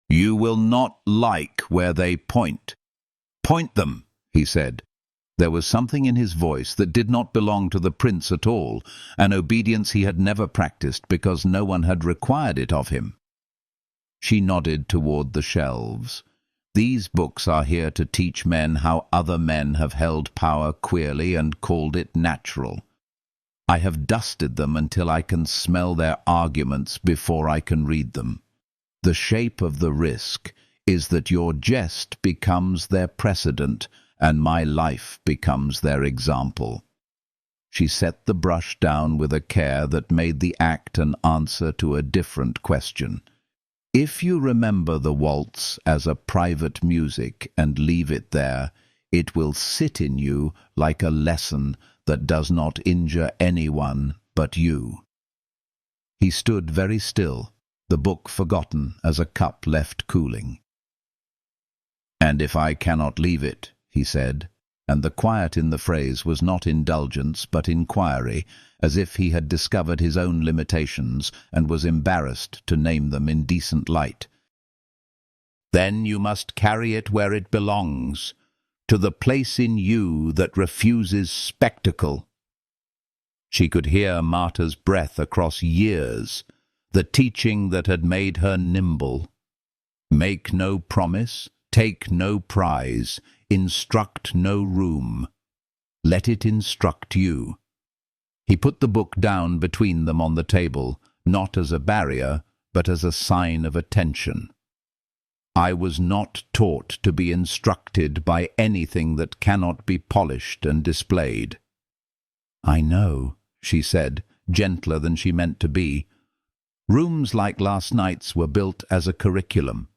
You will not like where they point. Point them, he said. There was something in his voice that did not belong to the prince at all, an obedience he had never practiced because no one had required it of him. She nodded toward the shelves. These books are here to teach men how other men have held power queerly and called it natural. I have dusted them until I can smell their arguments before I can read them. The shape of the risk is that your jest becomes their precedent, and my life becomes their example. She set the brush down with a care that made the act an answer to a different question. If you remember the waltz as a private music and leave it there, it will sit in you like a lesson that does not injure anyone but you. He stood very still, the book forgotten as a cup left cooling. And if I cannot leave it, he said, and the quiet in the phrase was not indulgence but inquiry, as if he had discovered his own limitations and was embarrassed to name them in decent light. Then you must carry it where it belongs, to the place in you that refuses spectacle. She could hear Marta's breath across years, the teaching that had made her nimble. Make no promise, take no prize, instruct no room. Let it instruct you. He put the book down between them on the table, not as a barrier, but as a sign of attention. I was not taught to be instructed by anything that cannot be polished and displayed. I know, she said, gentler than she meant to be. Rooms like last night's were built as a curriculum.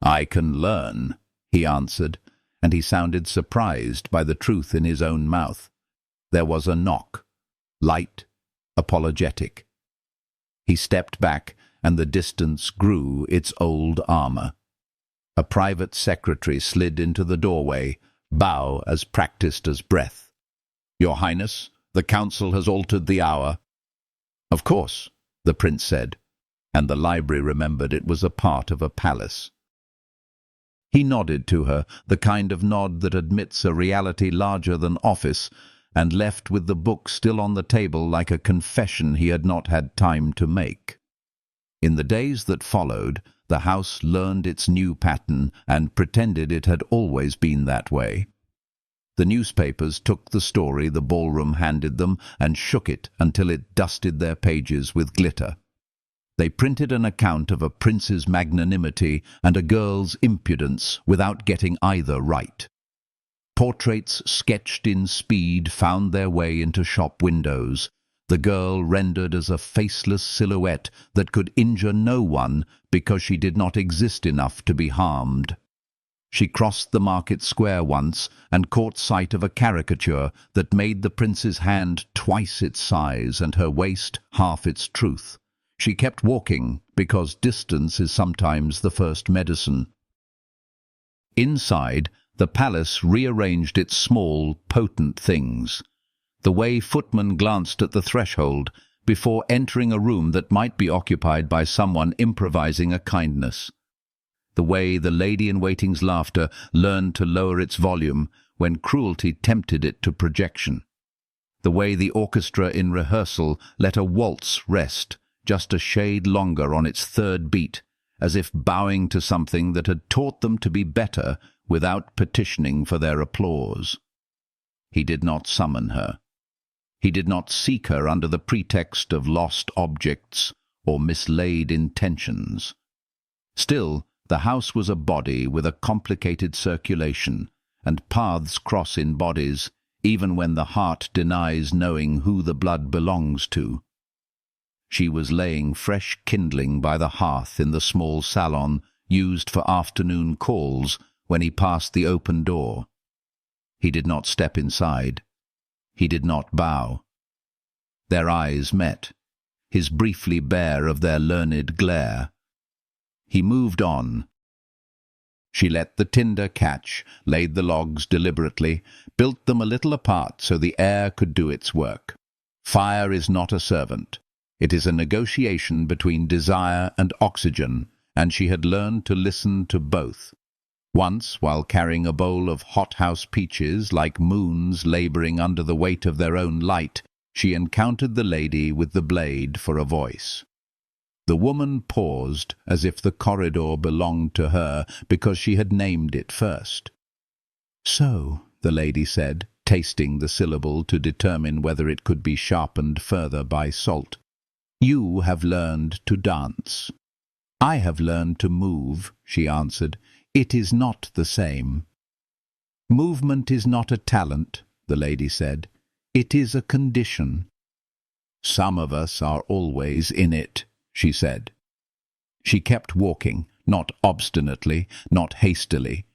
I can learn, he answered, and he sounded surprised by the truth in his own mouth. There was a knock, light, apologetic. He stepped back, and the distance grew its old armor. A private secretary slid into the doorway, bow as practiced as breath. Your Highness, the council has altered the hour. Of course, the prince said, and the library remembered it was a part of a palace. He nodded to her, the kind of nod that admits a reality larger than office, and left with the book still on the table like a confession he had not had time to make. In the days that followed, the house learned its new pattern and pretended it had always been that way. The newspapers took the story the ballroom handed them and shook it until it dusted their pages with glitter. They printed an account of a prince's magnanimity and a girl's impudence without getting either right. Portraits sketched in speed found their way into shop windows, the girl rendered as a faceless silhouette that could injure no one because she did not exist enough to be harmed. She crossed the market square once and caught sight of a caricature that made the prince's hand twice its size and her waist half its truth. She kept walking because distance is sometimes the first medicine. Inside, the palace rearranged its small, potent things. The way footmen glanced at the threshold before entering a room that might be occupied by someone improvising a kindness. The way the lady-in-waiting's laughter learned to lower its volume when cruelty tempted it to projection. The way the orchestra in rehearsal let a waltz rest just a shade longer on its third beat, as if bowing to something that had taught them to be better without petitioning for their applause. He did not summon her. He did not seek her under the pretext of lost objects or mislaid intentions. Still, the house was a body with a complicated circulation, and paths cross in bodies, even when the heart denies knowing who the blood belongs to. She was laying fresh kindling by the hearth in the small salon used for afternoon calls when he passed the open door. He did not step inside. He did not bow. Their eyes met, his briefly bare of their learned glare. He moved on. She let the tinder catch, laid the logs deliberately, built them a little apart so the air could do its work. Fire is not a servant. It is a negotiation between desire and oxygen, and she had learned to listen to both. Once, while carrying a bowl of hothouse peaches like moons labouring under the weight of their own light, she encountered the lady with the blade for a voice. The woman paused as if the corridor belonged to her because she had named it first. "So," the lady said, tasting the syllable to determine whether it could be sharpened further by salt, "you have learned to dance." "I have learned to move," she answered. "It is not the same." "Movement is not a talent," the lady said. "It is a condition." "Some of us are always in it," she said. She kept walking, not obstinately, not hastily.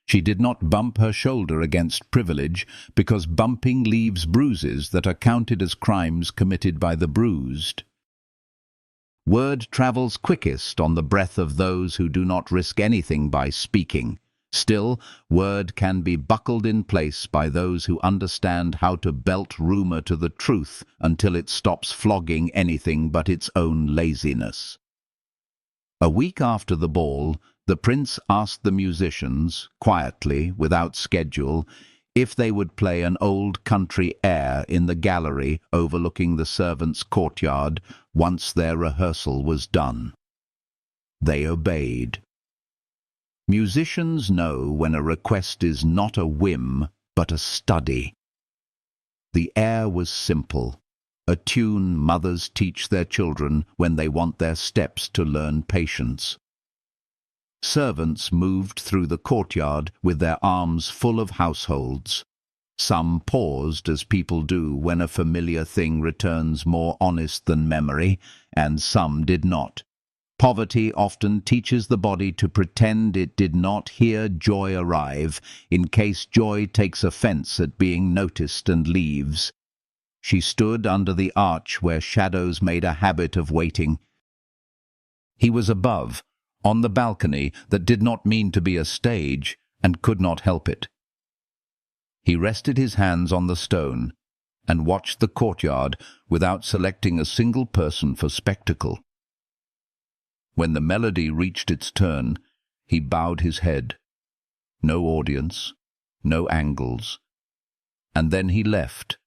She did not bump her shoulder against privilege, because bumping leaves bruises that are counted as crimes committed by the bruised. Word travels quickest on the breath of those who do not risk anything by speaking. Still, word can be buckled in place by those who understand how to belt rumour to the truth until it stops flogging anything but its own laziness. A week after the ball, the prince asked the musicians, quietly, without schedule, if they would play an old country air in the gallery overlooking the servants' courtyard once their rehearsal was done. They obeyed. Musicians know when a request is not a whim, but a study. The air was simple, a tune mothers teach their children when they want their steps to learn patience. Servants moved through the courtyard with their arms full of households. Some paused, as people do when a familiar thing returns more honest than memory, and some did not. Poverty often teaches the body to pretend it did not hear joy arrive, in case joy takes offence at being noticed and leaves. She stood under the arch where shadows made a habit of waiting. He was above, on the balcony that did not mean to be a stage, and could not help it. He rested his hands on the stone, and watched the courtyard without selecting a single person for spectacle. When the melody reached its turn, he bowed his head. No audience, no angles. And then he left,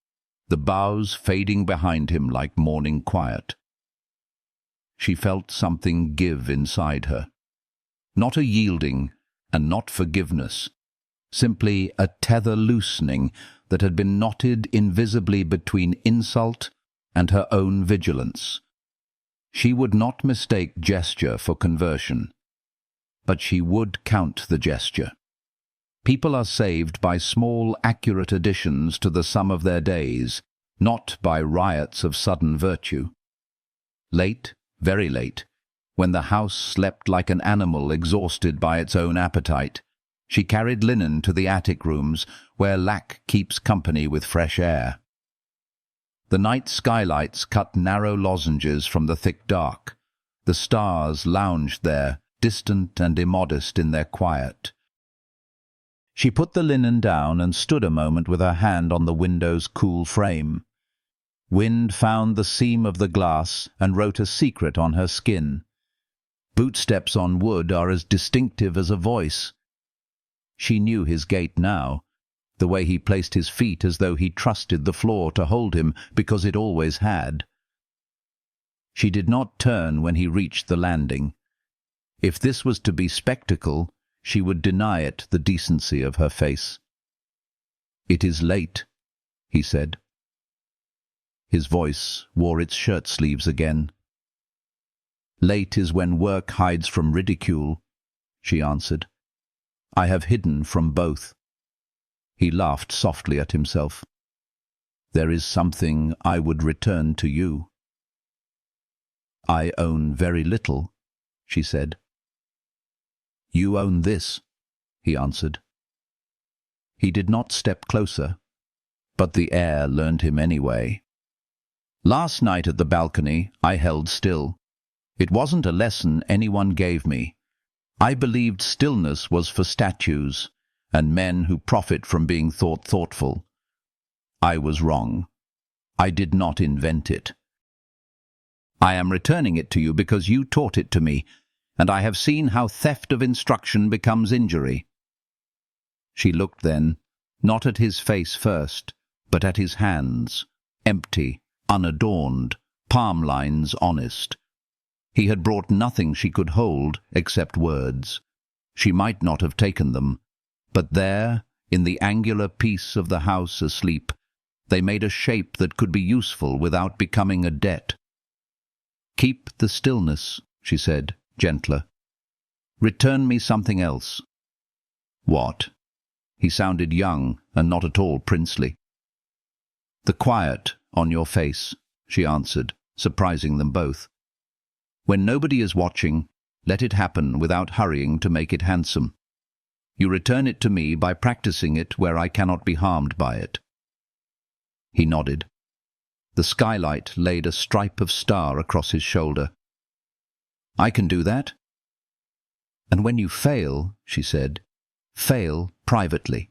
the boughs fading behind him like morning quiet. She felt something give inside her. Not a yielding, and not forgiveness. Simply a tether loosening that had been knotted invisibly between insult and her own vigilance. She would not mistake gesture for conversion, but she would count the gesture. People are saved by small, accurate additions to the sum of their days, not by riots of sudden virtue. Late, very late, when the house slept like an animal exhausted by its own appetite, she carried linen to the attic rooms where lac keeps company with fresh air. The night skylights cut narrow lozenges from the thick dark. The stars lounged there, distant and immodest in their quiet. She put the linen down and stood a moment with her hand on the window's cool frame. Wind found the seam of the glass and wrote a secret on her skin. Bootsteps on wood are as distinctive as a voice. She knew his gait now, the way he placed his feet as though he trusted the floor to hold him because it always had. She did not turn when he reached the landing. If this was to be spectacle, she would deny it the decency of her face. "It is late," he said. His voice wore its shirt-sleeves again. "Late is when work hides from ridicule," she answered. "I have hidden from both." He laughed softly at himself. "There is something I would return to you." "I own very little," she said. "You own this," he answered. He did not step closer, but the air learned him anyway. "Last night at the balcony, I held still. It wasn't a lesson anyone gave me. I believed stillness was for statues and men who profit from being thought thoughtful. I was wrong. I did not invent it. I am returning it to you because you taught it to me, and I have seen how theft of instruction becomes injury." She looked then, not at his face first, but at his hands, empty, unadorned, palm lines honest. He had brought nothing she could hold except words. She might not have taken them, but there, in the angular peace of the house asleep, they made a shape that could be useful without becoming a debt. "Keep the stillness," she said, gentler. "Return me something else." "What?" He sounded young and not at all princely. "The quiet on your face," she answered, surprising them both. "When nobody is watching, let it happen without hurrying to make it handsome. You return it to me by practicing it where I cannot be harmed by it." He nodded. The skylight laid a stripe of star across his shoulder. "I can do that." "And when you fail," she said, "fail privately."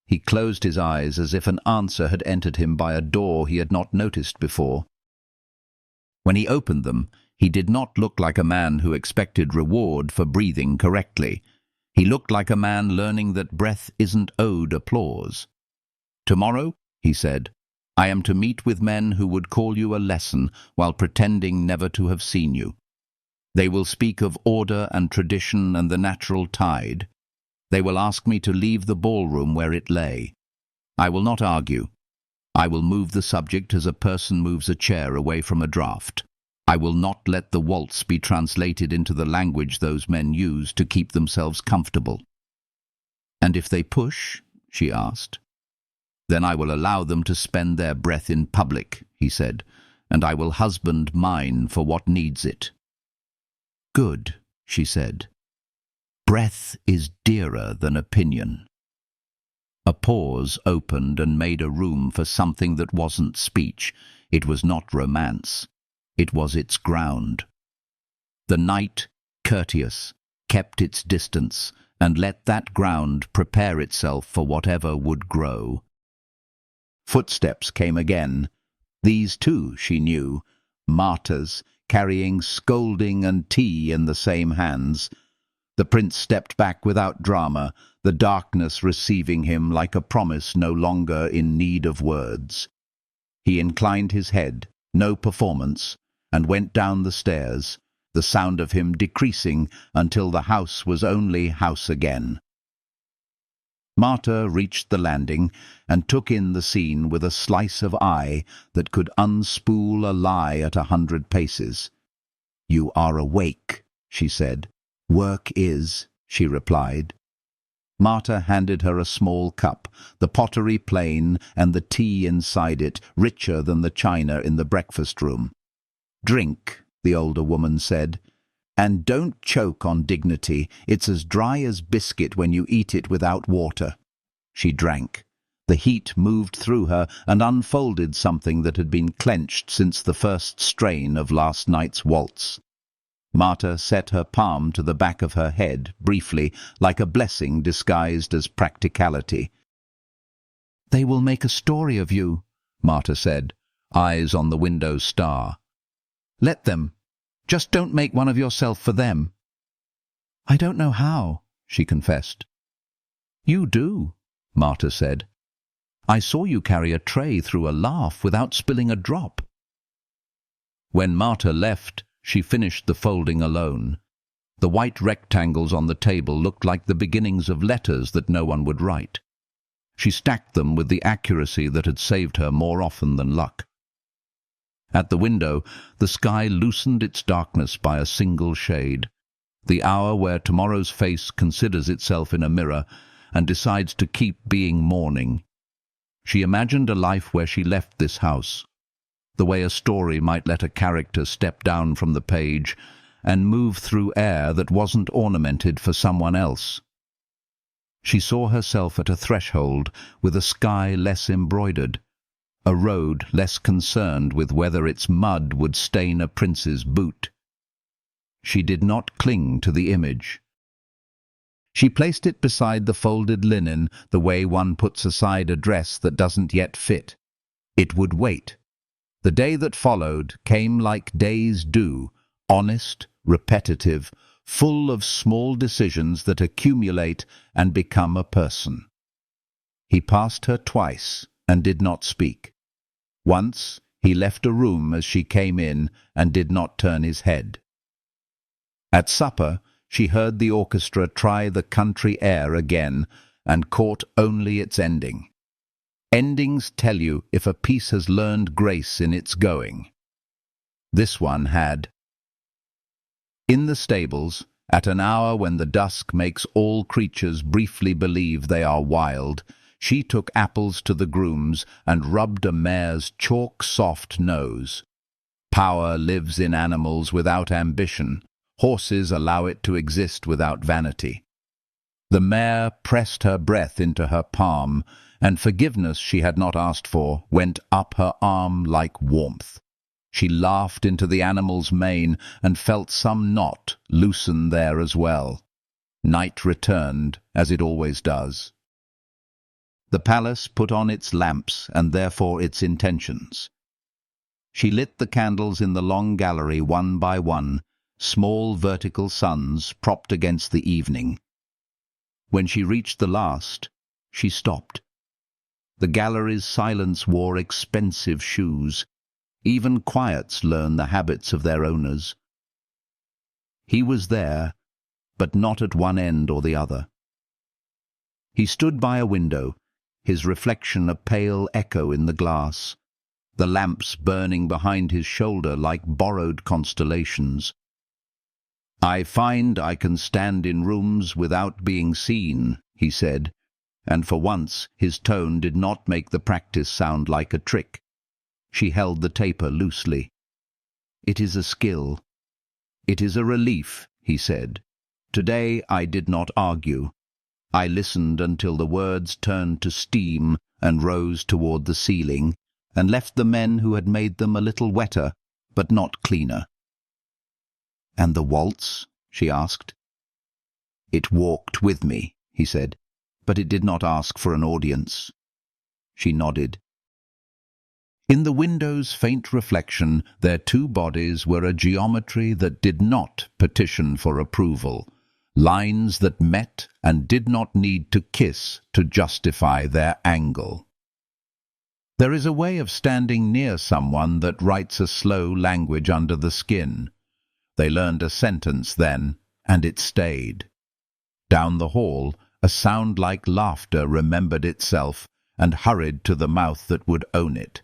He closed his eyes as if an answer had entered him by a door he had not noticed before. When he opened them, he did not look like a man who expected reward for breathing correctly. He looked like a man learning that breath isn't owed applause. "Tomorrow," he said, "I am to meet with men who would call you a lesson while pretending never to have seen you. They will speak of order and tradition and the natural tide. They will ask me to leave the ballroom where it lay. I will not argue. I will move the subject as a person moves a chair away from a draught. I will not let the waltz be translated into the language those men use to keep themselves comfortable." "And if they push?" she asked. "Then I will allow them to spend their breath in public," he said, "and I will husband mine for what needs it." "Good," she said. "Breath is dearer than opinion." A pause opened and made a room for something that wasn't speech. It was not romance. It was its ground. The night, courteous, kept its distance and let that ground prepare itself for whatever would grow. Footsteps came again. These too, she knew, martyrs, carrying scolding and tea in the same hands. The prince stepped back without drama, the darkness receiving him like a promise no longer in need of words. He inclined his head, no performance, and went down the stairs, the sound of him decreasing until the house was only house again. Marta reached the landing and took in the scene with a slice of eye that could unspool a lie at 100 paces. "You are awake," she said. "Work is," she replied. Marta handed her a small cup, the pottery plain and the tea inside it richer than the china in the breakfast room. "Drink," the older woman said, "and don't choke on dignity. It's as dry as biscuit when you eat it without water." She drank. The heat moved through her and unfolded something that had been clenched since the first strain of last night's waltz. Marta set her palm to the back of her head, briefly, like a blessing disguised as practicality. "They will make a story of you," Marta said, eyes on the window star. "Let them. Just don't make one of yourself for them." "I don't know how," she confessed. "You do," Marta said. "I saw you carry a tray through a laugh without spilling a drop." When Marta left, she finished the folding alone. The white rectangles on the table looked like the beginnings of letters that no one would write. She stacked them with the accuracy that had saved her more often than luck. At the window, the sky loosened its darkness by a single shade, the hour where tomorrow's face considers itself in a mirror and decides to keep being morning. She imagined a life where she left this house, the way a story might let a character step down from the page and move through air that wasn't ornamented for someone else. She saw herself at a threshold with a sky less embroidered, a road less concerned with whether its mud would stain a prince's boot. She did not cling to the image. She placed it beside the folded linen, the way one puts aside a dress that doesn't yet fit. It would wait. The day that followed came like days do, honest, repetitive, full of small decisions that accumulate and become a person. He passed her twice and did not speak. Once he left a room as she came in and did not turn his head. At supper she heard the orchestra try the country air again and caught only its ending. Endings tell you if a piece has learned grace in its going. This one had. In the stables, at an hour when the dusk makes all creatures briefly believe they are wild, she took apples to the grooms and rubbed a mare's chalk-soft nose. Power lives in animals without ambition. Horses allow it to exist without vanity. The mare pressed her breath into her palm, and forgiveness she had not asked for went up her arm like warmth. She laughed into the animal's mane and felt some knot loosen there as well. Night returned, as it always does. The palace put on its lamps and therefore its intentions. She lit the candles in the long gallery one by one, small vertical suns propped against the evening. When she reached the last, she stopped. The gallery's silence wore expensive shoes. Even quiets learn the habits of their owners. He was there, but not at one end or the other. He stood by a window, his reflection a pale echo in the glass, the lamps burning behind his shoulder like borrowed constellations. "I find I can stand in rooms without being seen," he said, and for once his tone did not make the practice sound like a trick. She held the taper loosely. "It is a skill. It is a relief," he said. "Today I did not argue. I listened until the words turned to steam and rose toward the ceiling, and left the men who had made them a little wetter, but not cleaner." "And the waltz?" she asked. "It walked with me," he said, "but it did not ask for an audience." She nodded. In the window's faint reflection, their two bodies were a geometry that did not petition for approval, lines that met and did not need to kiss to justify their angle. There is a way of standing near someone that writes a slow language under the skin. They learned a sentence then, and it stayed. Down the hall, a sound like laughter remembered itself and hurried to the mouth that would own it.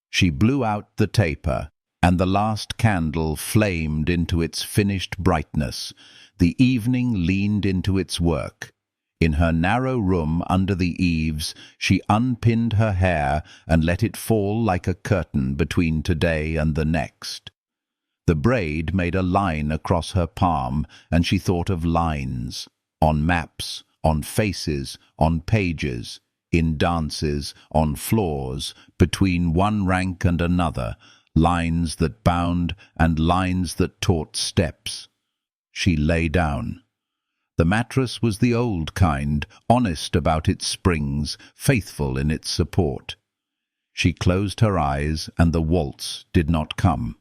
She blew out the taper, and the last candle flamed into its finished brightness. The evening leaned into its work. In her narrow room under the eaves, she unpinned her hair and let it fall like a curtain between today and the next. The braid made a line across her palm, and she thought of lines, on maps, on faces, on pages, in dances, on floors, between one rank and another, lines that bound and lines that taught steps. She lay down. The mattress was the old kind, honest about its springs, faithful in its support. She closed her eyes, and the waltz did not come.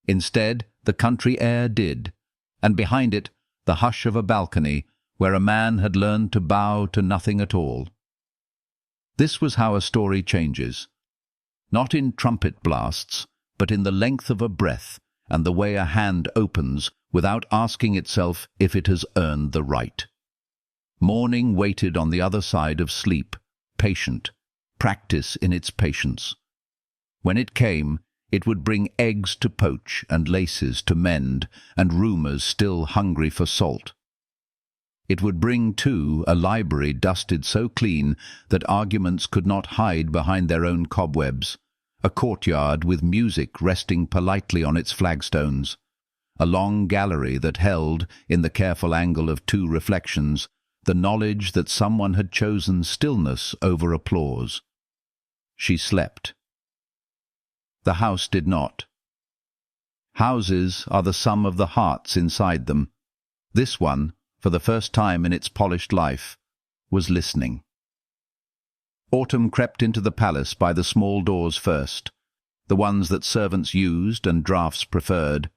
Instead, the country air did, and behind it, the hush of a balcony where a man had learned to bow to nothing at all. This was how a story changes. Not in trumpet blasts, but in the length of a breath and the way a hand opens without asking itself if it has earned the right. Morning waited on the other side of sleep, patient, practice in its patience. When it came, it would bring eggs to poach and laces to mend, and rumours still hungry for salt. It would bring, too, a library dusted so clean that arguments could not hide behind their own cobwebs, a courtyard with music resting politely on its flagstones, a long gallery that held, in the careful angle of two reflections, the knowledge that someone had chosen stillness over applause. She slept. The house did not. Houses are the sum of the hearts inside them. This one, for the first time in its polished life, was listening. Autumn crept into the palace by the small doors first, the ones that servants used and draughts preferred.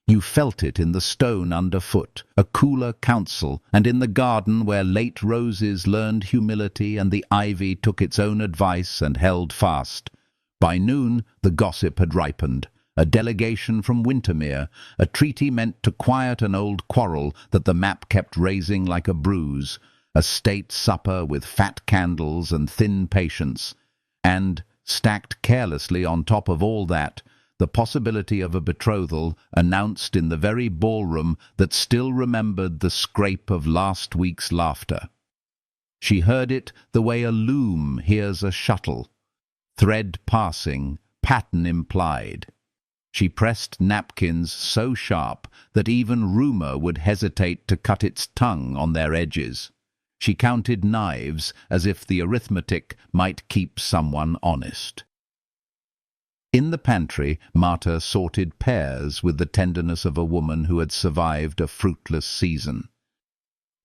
You felt it in the stone underfoot, a cooler counsel, and in the garden where late roses learned humility and the ivy took its own advice and held fast. By noon the gossip had ripened. A delegation from Wintermere, a treaty meant to quiet an old quarrel that the map kept raising like a bruise, a state supper with fat candles and thin patience, and, stacked carelessly on top of all that, the possibility of a betrothal announced in the very ballroom that still remembered the scrape of last week's laughter. She heard it the way a loom hears a shuttle, thread passing, pattern implied. She pressed napkins so sharp that even rumour would hesitate to cut its tongue on their edges. She counted knives as if the arithmetic might keep someone honest. In the pantry, Marta sorted pears with the tenderness of a woman who had survived a fruitless season.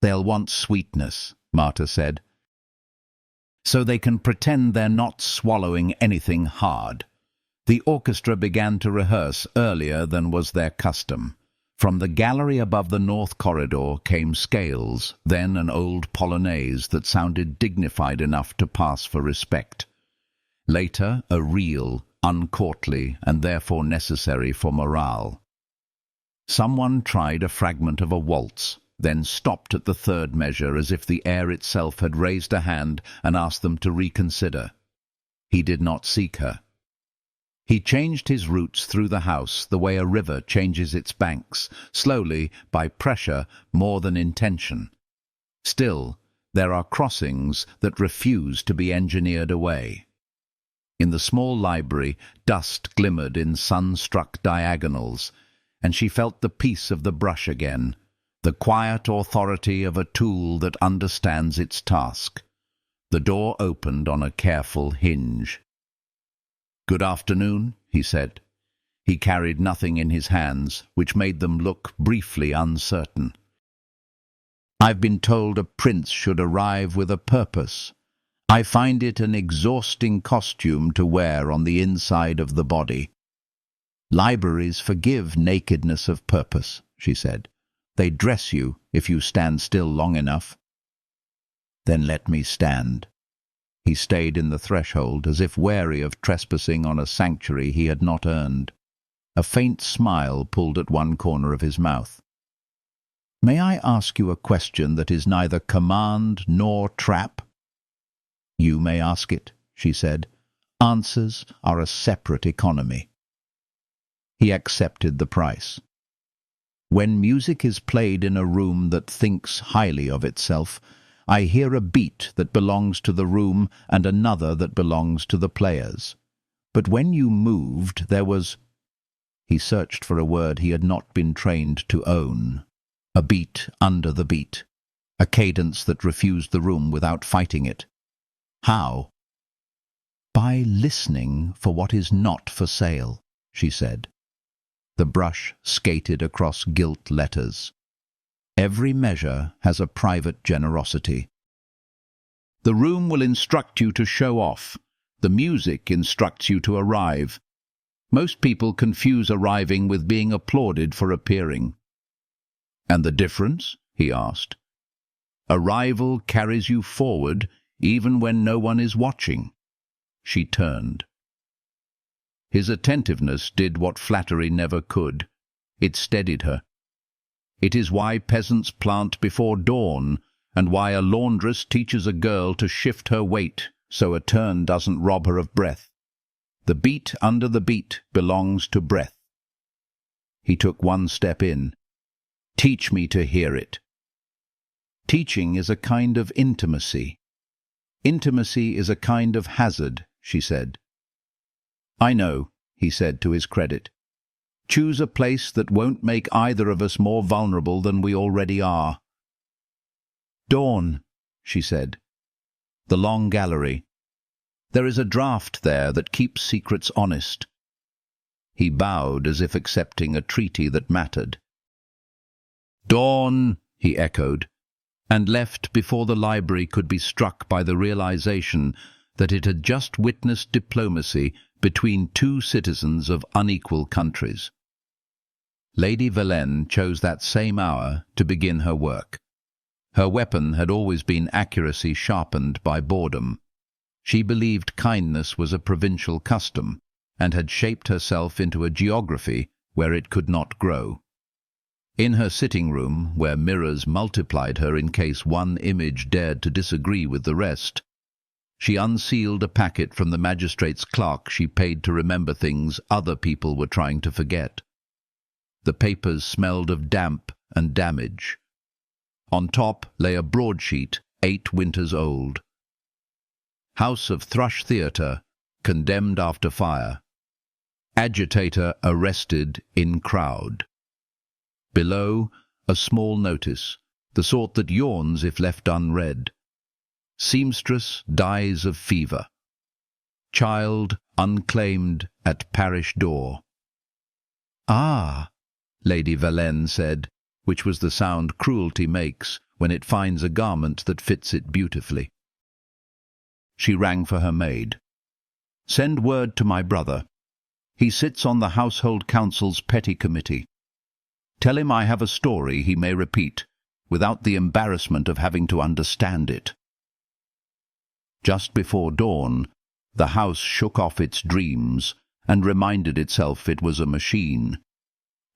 "They'll want sweetness," Marta said, "so they can pretend they're not swallowing anything hard." The orchestra began to rehearse earlier than was their custom. From the gallery above the north corridor came scales, then an old polonaise that sounded dignified enough to pass for respect. Later, a reel, uncourtly and therefore necessary for morale. Someone tried a fragment of a waltz, then stopped at the third measure as if the air itself had raised a hand and asked them to reconsider. He did not seek her. He changed his routes through the house the way a river changes its banks, slowly, by pressure more than intention. Still, there are crossings that refuse to be engineered away. In the small library, dust glimmered in sun-struck diagonals, and she felt the peace of the brush again, the quiet authority of a tool that understands its task. The door opened on a careful hinge. "Good afternoon," he said. He carried nothing in his hands, which made them look briefly uncertain. "I've been told a prince should arrive with a purpose. I find it an exhausting costume to wear on the inside of the body." "Libraries forgive nakedness of purpose," she said. "They dress you if you stand still long enough." "Then let me stand." He stayed in the threshold, as if wary of trespassing on a sanctuary he had not earned. A faint smile pulled at one corner of his mouth. "May I ask you a question that is neither command nor trap?" "You may ask it," she said. "Answers are a separate economy." He accepted the price. "When music is played in a room that thinks highly of itself, I hear a beat that belongs to the room and another that belongs to the players. But when you moved, there was—" He searched for a word he had not been trained to own. A beat under the beat. A cadence that refused the room without fighting it. "How?" "By listening for what is not for sale," she said. The brush skated across gilt letters. "Every measure has a private generosity. The room will instruct you to show off. The music instructs you to arrive. Most people confuse arriving with being applauded for appearing." "And the difference?" he asked. "Arrival carries you forward even when no one is watching." She turned. His attentiveness did what flattery never could. It steadied her. It is why peasants plant before dawn, and why a laundress teaches a girl to shift her weight so a turn doesn't rob her of breath. The beat under the beat belongs to breath. He took one step in. "Teach me to hear it." "Teaching is a kind of intimacy. Intimacy is a kind of hazard," she said. "I know," he said to his credit. "Choose a place that won't make either of us more vulnerable than we already are." "Dawn," she said. "The long gallery. There is a draught there that keeps secrets honest." He bowed as if accepting a treaty that mattered. "Dawn," he echoed, and left before the library could be struck by the realization that it had just witnessed diplomacy between two citizens of unequal countries. Lady Verlaine chose that same hour to begin her work. Her weapon had always been accuracy sharpened by boredom. She believed kindness was a provincial custom, and had shaped herself into a geography where it could not grow. In her sitting room, where mirrors multiplied her in case one image dared to disagree with the rest, she unsealed a packet from the magistrate's clerk she paid to remember things other people were trying to forget. The papers smelled of damp and damage. On top lay a broadsheet 8 winters old. House of Thrush Theatre, condemned after fire. Agitator arrested in crowd. Below, a small notice, the sort that yawns if left unread. Seamstress dies of fever. Child unclaimed at parish door. "Ah," Lady Verlaine said, which was the sound cruelty makes when it finds a garment that fits it beautifully. She rang for her maid. "Send word to my brother. He sits on the Household Council's petty committee. Tell him I have a story he may repeat, without the embarrassment of having to understand it." Just before dawn, the house shook off its dreams and reminded itself it was a machine.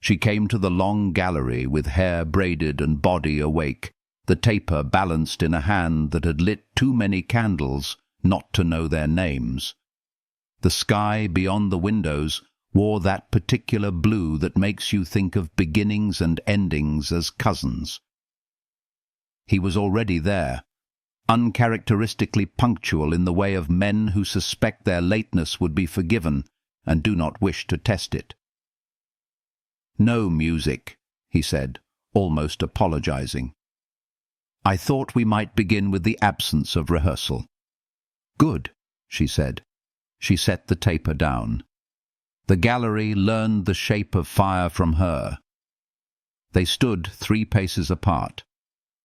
She came to the long gallery with hair braided and body awake, the taper balanced in a hand that had lit too many candles not to know their names. The sky beyond the windows wore that particular blue that makes you think of beginnings and endings as cousins. He was already there, uncharacteristically punctual in the way of men who suspect their lateness would be forgiven and do not wish to test it. "No music," he said, almost apologizing. "I thought we might begin with the absence of rehearsal." "Good," she said. She set the taper down. The gallery learned the shape of fire from her. They stood 3 paces apart.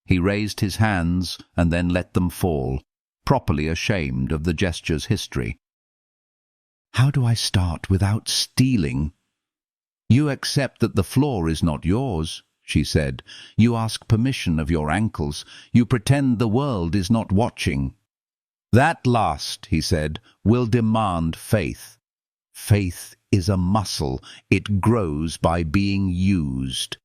He raised his hands and then let them fall, properly ashamed of the gesture's history. "How do I start without stealing?" "You accept that the floor is not yours," she said. "You ask permission of your ankles. You pretend the world is not watching." "That last," he said, "will demand faith. Faith is a muscle. It grows by being used."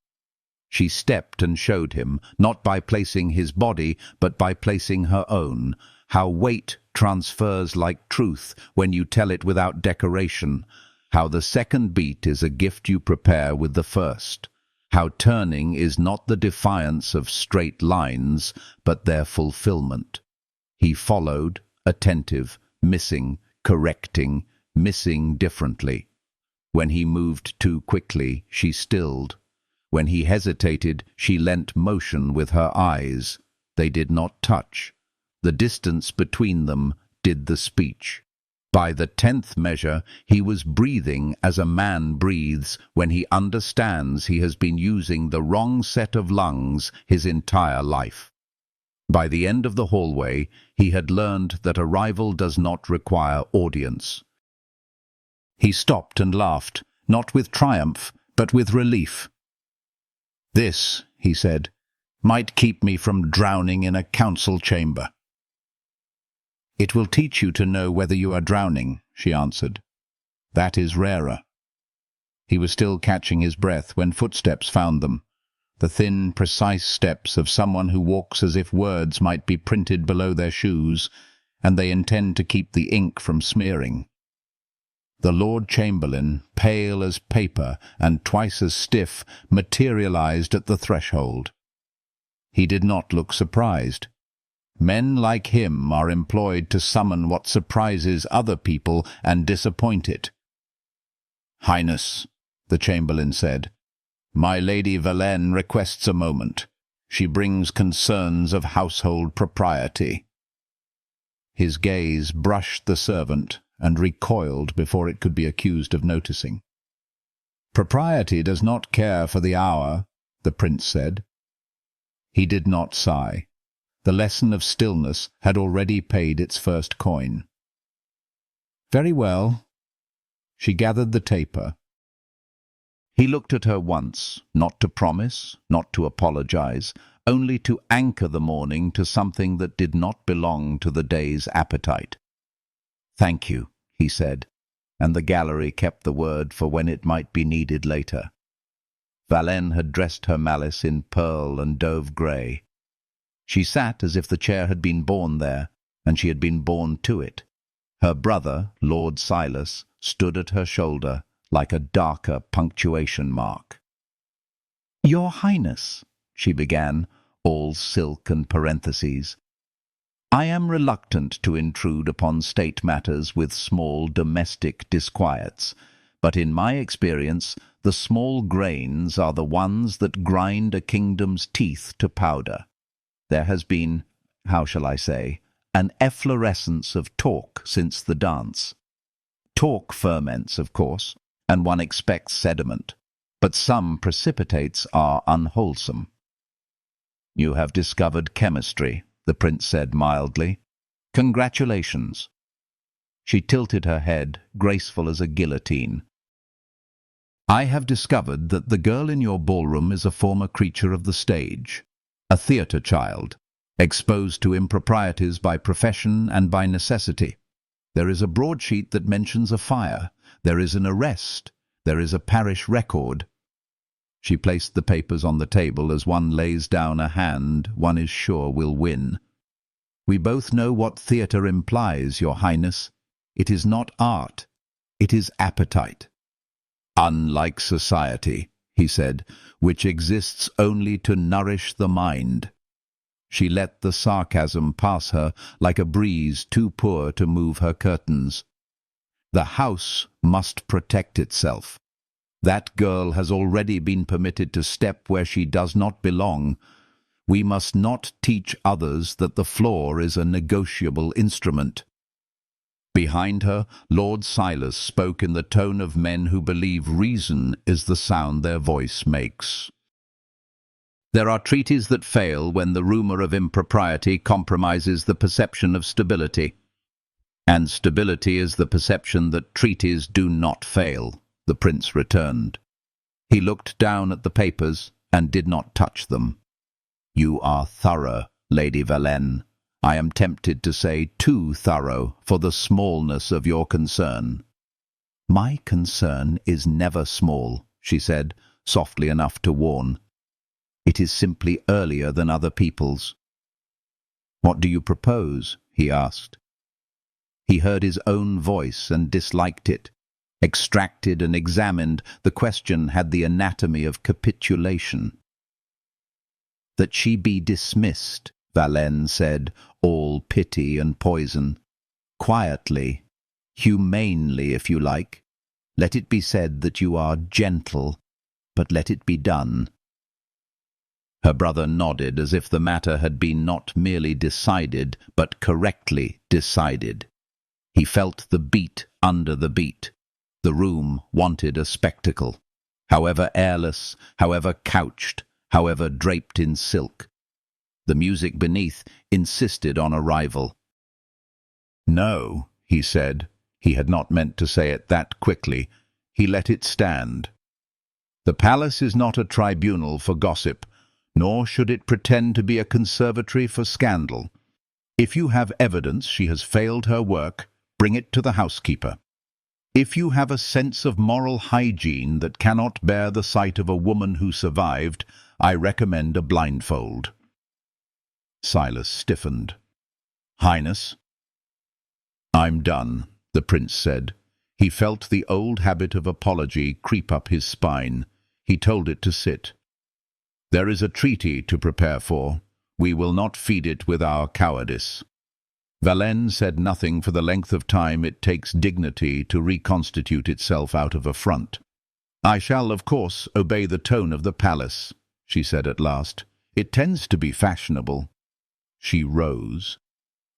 She stepped and showed him, not by placing his body, but by placing her own, how weight transfers like truth when you tell it without decoration, how the second beat is a gift you prepare with the first, how turning is not the defiance of straight lines, but their fulfillment. He followed, attentive, missing, correcting, missing differently. When he moved too quickly, she stilled. When he hesitated, she lent motion with her eyes. They did not touch. The distance between them did the speech. By the 10th measure, he was breathing as a man breathes when he understands he has been using the wrong set of lungs his entire life. By the end of the hallway, he had learned that arrival does not require audience. He stopped and laughed, not with triumph, but with relief. "This," he said, "might keep me from drowning in a council chamber." "It will teach you to know whether you are drowning," she answered. "That is rarer." He was still catching his breath when footsteps found them, the thin, precise steps of someone who walks as if words might be printed below their shoes, and they intend to keep the ink from smearing. The Lord Chamberlain, pale as paper and twice as stiff, materialized at the threshold. He did not look surprised. Men like him are employed to summon what surprises other people and disappoint it. "Highness," the Chamberlain said, "my Lady Verlaine requests a moment. She brings concerns of household propriety." His gaze brushed the servant and recoiled before it could be accused of noticing. Propriety does not care for the hour, the prince said. He did not sigh. The lesson of stillness had already paid its first coin. Very well. She gathered the taper. He looked at her once, not to promise, not to apologize, only to anchor the morning to something that did not belong to the day's appetite. "Thank you," he said, and the gallery kept the word for when it might be needed later. Valene had dressed her malice in pearl and dove grey. She sat as if the chair had been born there, and she had been born to it. Her brother, Lord Silas, stood at her shoulder like a darker punctuation mark. "Your Highness," she began, all silk and parentheses, "I am reluctant to intrude upon state matters with small domestic disquiets, but in my experience the small grains are the ones that grind a kingdom's teeth to powder. There has been, how shall I say, an efflorescence of talk since the dance. Talk ferments, of course, and one expects sediment, but some precipitates are unwholesome." "You have discovered chemistry," the prince said mildly. "Congratulations." She tilted her head, graceful as a guillotine. "I have discovered that the girl in your ballroom is a former creature of the stage, a theatre child, exposed to improprieties by profession and by necessity. There is a broadsheet that mentions a fire. There is an arrest. There is a parish record." She placed the papers on the table as one lays down a hand one is sure will win. "We both know what theatre implies, Your Highness. It is not art. It is appetite." "Unlike society," he said, "which exists only to nourish the mind." She let the sarcasm pass her like a breeze too poor to move her curtains. "The house must protect itself. That girl has already been permitted to step where she does not belong. We must not teach others that the floor is a negotiable instrument." Behind her, Lord Silas spoke in the tone of men who believe reason is the sound their voice makes. "There are treaties that fail when the rumor of impropriety compromises the perception of stability. And stability is the perception that treaties do not fail," the prince returned. He looked down at the papers and did not touch them. "You are thorough, Lady Valene. I am tempted to say too thorough for the smallness of your concern." "My concern is never small," she said, softly enough to warn. "It is simply earlier than other people's." "What do you propose?" he asked. He heard his own voice and disliked it. Extracted and examined, the question had the anatomy of capitulation. "That she be dismissed," Valene said, all pity and poison. "Quietly, humanely, if you like. Let it be said that you are gentle, but let it be done." Her brother nodded as if the matter had been not merely decided, but correctly decided. He felt the beat under the beat. The room wanted a spectacle. However airless, however couched, however draped in silk. The music beneath insisted on arrival. "No," he said. He had not meant to say it that quickly. He let it stand. "The palace is not a tribunal for gossip, nor should it pretend to be a conservatory for scandal. If you have evidence she has failed her work, bring it to the housekeeper. If you have a sense of moral hygiene that cannot bear the sight of a woman who survived, I recommend a blindfold." Silas stiffened. "Highness?" "I'm done," the prince said. He felt the old habit of apology creep up his spine. He told it to sit. "There is a treaty to prepare for. We will not feed it with our cowardice." Valene said nothing for the length of time it takes dignity to reconstitute itself out of affront. "I shall, of course, obey the tone of the palace," she said at last. "It tends to be fashionable." She rose.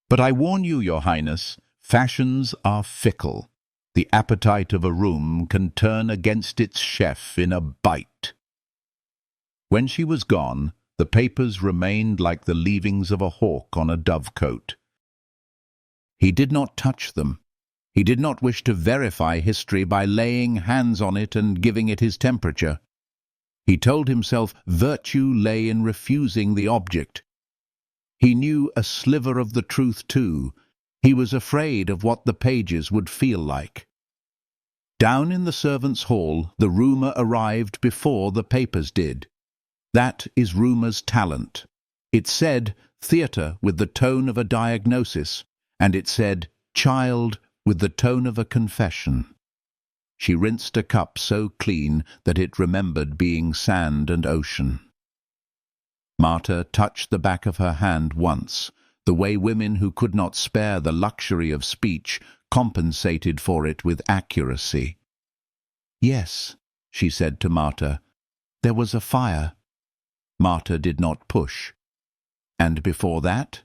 "But I warn you, Your Highness, fashions are fickle. The appetite of a room can turn against its chef in a bite. When she was gone, the papers remained like the leavings of a hawk on a dovecote. He did not touch them. He did not wish to verify history by laying hands on it and giving it his temperature. He told himself virtue lay in refusing the object. He knew a sliver of the truth too. He was afraid of what the pages would feel like. Down in the servants' hall, the rumour arrived before the papers did. That is rumour's talent. It said theatre with the tone of a diagnosis, and it said child with the tone of a confession. She rinsed a cup so clean that it remembered being sand and ocean. Marta touched the back of her hand once, the way women who could not spare the luxury of speech compensated for it with accuracy. "Yes," she said to Marta, "there was a fire." Marta did not push. "And before that?"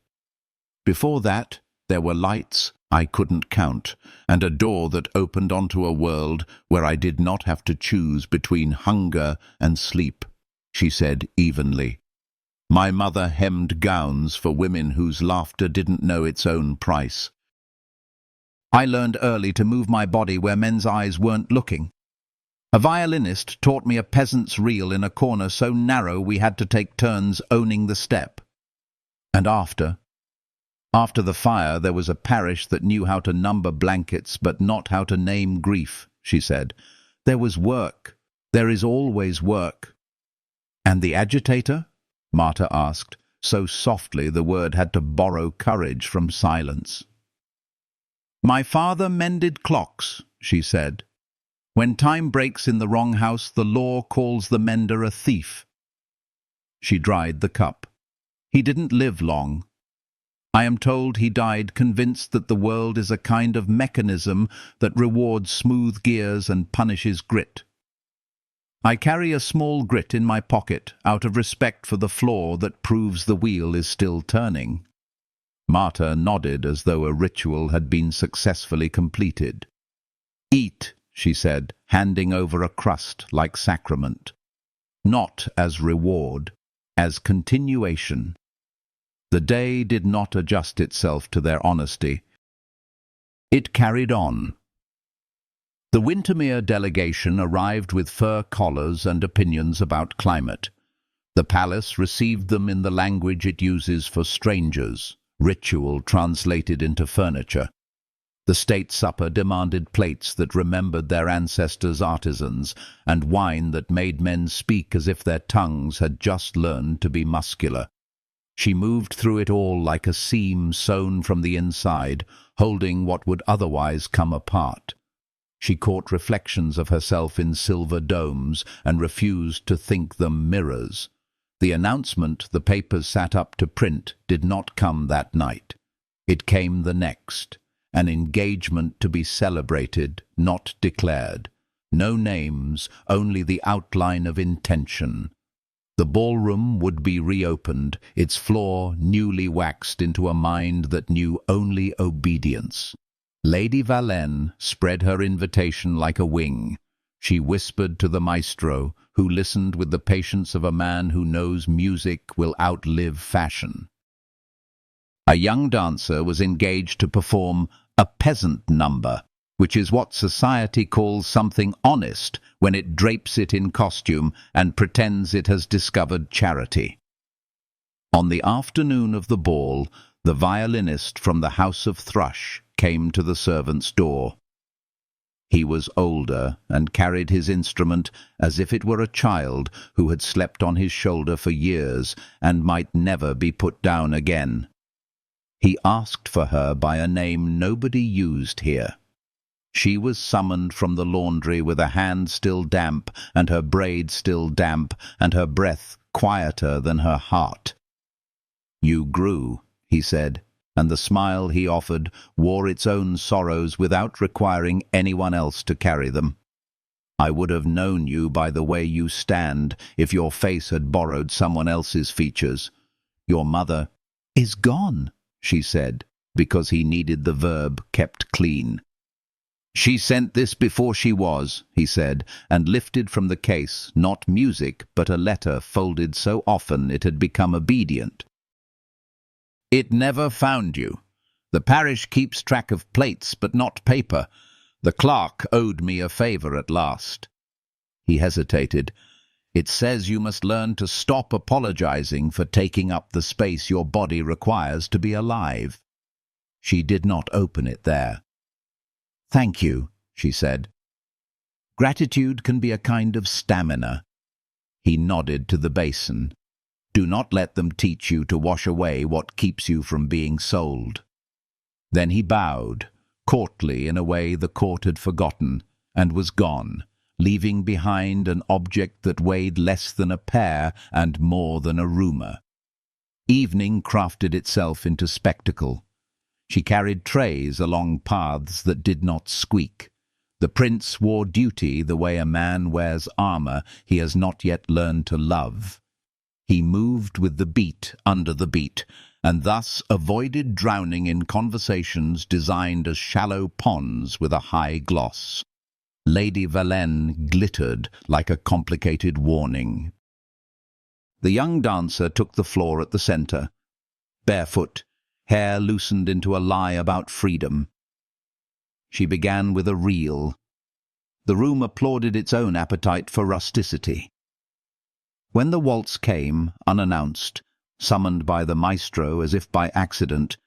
"Before that, there were lights I couldn't count, and a door that opened onto a world where I did not have to choose between hunger and sleep," she said evenly. "My mother hemmed gowns for women whose laughter didn't know its own price. I learned early to move my body where men's eyes weren't looking. A violinist taught me a peasant's reel in a corner so narrow we had to take turns owning the step. And after the fire, there was a parish that knew how to number blankets but not how to name grief," she said. "There was work. There is always work." "And the agitator?" Marta asked, so softly the word had to borrow courage from silence. "My father mended clocks," she said. "When time breaks in the wrong house, the law calls the mender a thief." She dried the cup. "He didn't live long. I am told he died convinced that the world is a kind of mechanism that rewards smooth gears and punishes grit. I carry a small grit in my pocket out of respect for the flaw that proves the wheel is still turning." Marta nodded as though a ritual had been successfully completed. "Eat," she said, handing over a crust like sacrament. "Not as reward, as continuation." The day did not adjust itself to their honesty. It carried on. The Wintermere delegation arrived with fur collars and opinions about climate. The palace received them in the language it uses for strangers, ritual translated into furniture. The state supper demanded plates that remembered their ancestors' artisans, and wine that made men speak as if their tongues had just learned to be muscular. She moved through it all like a seam sewn from the inside, holding what would otherwise come apart. She caught reflections of herself in silver domes and refused to think them mirrors. The announcement the papers sat up to print did not come that night. It came the next, an engagement to be celebrated, not declared. No names, only the outline of intention. The ballroom would be reopened, its floor newly waxed into a mind that knew only obedience. Lady Valenne spread her invitation like a wing. She whispered to the maestro, who listened with the patience of a man who knows music will outlive fashion. A young dancer was engaged to perform a peasant number, which is what society calls something honest when it drapes it in costume and pretends it has discovered charity. On the afternoon of the ball, the violinist from the House of Thrush came to the servants' door. He was older and carried his instrument as if it were a child who had slept on his shoulder for years and might never be put down again. He asked for her by a name nobody used here. She was summoned from the laundry with a hand still damp and her braid still damp and her breath quieter than her heart. "You grew," he said, and the smile he offered wore its own sorrows without requiring anyone else to carry them. "I would have known you by the way you stand if your face had borrowed someone else's features. Your mother is gone," she said, because he needed the verb kept clean. She sent this before she was, he said, and lifted from the case not music but a letter folded so often it had become obedient. It never found you. The parish keeps track of plates but not paper. The clerk owed me a favour at last. He hesitated. It says you must learn to stop apologizing for taking up the space your body requires to be alive. She did not open it there. Thank you, she said. Gratitude can be a kind of stamina. He nodded to the basin. Do not let them teach you to wash away what keeps you from being sold. Then he bowed, courtly in a way the court had forgotten, and was gone, leaving behind an object that weighed less than a pear and more than a rumour. Evening crafted itself into spectacle. She carried trays along paths that did not squeak. The prince wore duty the way a man wears armour he has not yet learned to love. He moved with the beat under the beat, and thus avoided drowning in conversations designed as shallow ponds with a high gloss. Lady Valenne glittered like a complicated warning. The young dancer took the floor at the centre, barefoot, hair loosened into a lie about freedom. She began with a reel. The room applauded its own appetite for rusticity. When the waltz came, unannounced, summoned by the maestro as if by accident,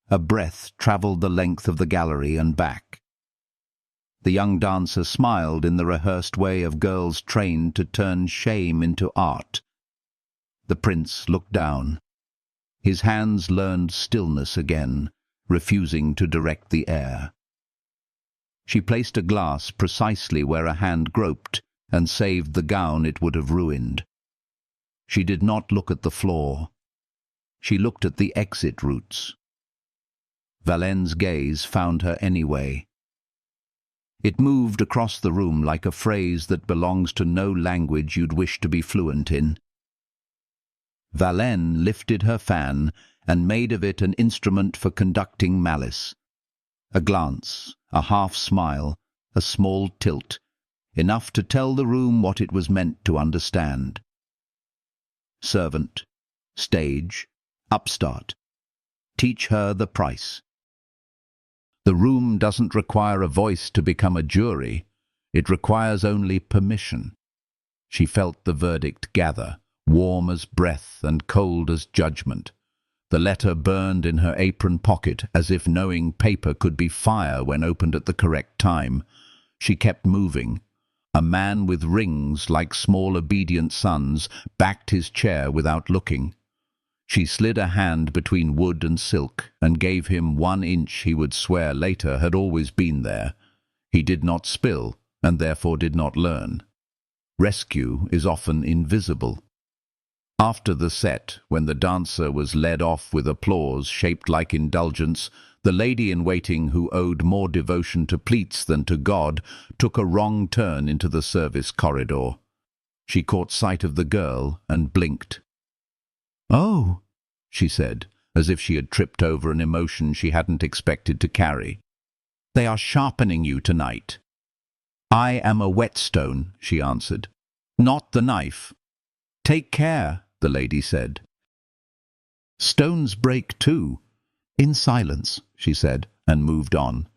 a breath travelled the length of the gallery and back. The young dancer smiled in the rehearsed way of girls trained to turn shame into art. The prince looked down. His hands learned stillness again, refusing to direct the air. She placed a glass precisely where a hand groped and saved the gown it would have ruined. She did not look at the floor. She looked at the exit routes. Valenne's gaze found her anyway. It moved across the room like a phrase that belongs to no language you'd wish to be fluent in. Valenne lifted her fan and made of it an instrument for conducting malice. A glance, a half-smile, a small tilt, enough to tell the room what it was meant to understand. Servant, stage, upstart. Teach her the price. The room doesn't require a voice to become a jury. It requires only permission. She felt the verdict gather, warm as breath and cold as judgment. The letter burned in her apron pocket as if knowing paper could be fire when opened at the correct time. She kept moving. A man with rings like small obedient sons backed his chair without looking. She slid a hand between wood and silk and gave him 1 inch he would swear later had always been there. He did not spill and therefore did not learn. Rescue is often invisible. After the set, when the dancer was led off with applause shaped like indulgence, the lady-in-waiting who owed more devotion to pleats than to God took a wrong turn into the service corridor. She caught sight of the girl and blinked. "Oh," she said, as if she had tripped over an emotion she hadn't expected to carry. "They are sharpening you tonight." "I am a whetstone," she answered. "Not the knife." "Take care," the lady said. "Stones break too." "In silence," she said, and moved on.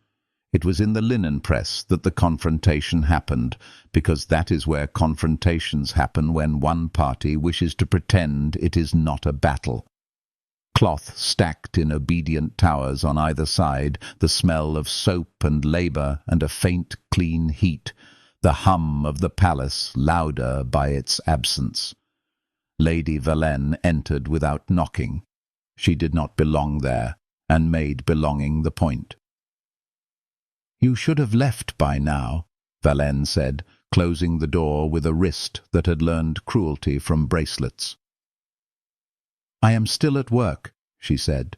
It was in the linen press that the confrontation happened, because that is where confrontations happen when one party wishes to pretend it is not a battle. Cloth stacked in obedient towers on either side, the smell of soap and labour and a faint, clean heat, the hum of the palace louder by its absence. Lady Valenne entered without knocking. She did not belong there, and made belonging the point. "You should have left by now," Valenne said, closing the door with a wrist that had learned cruelty from bracelets. "I am still at work," she said.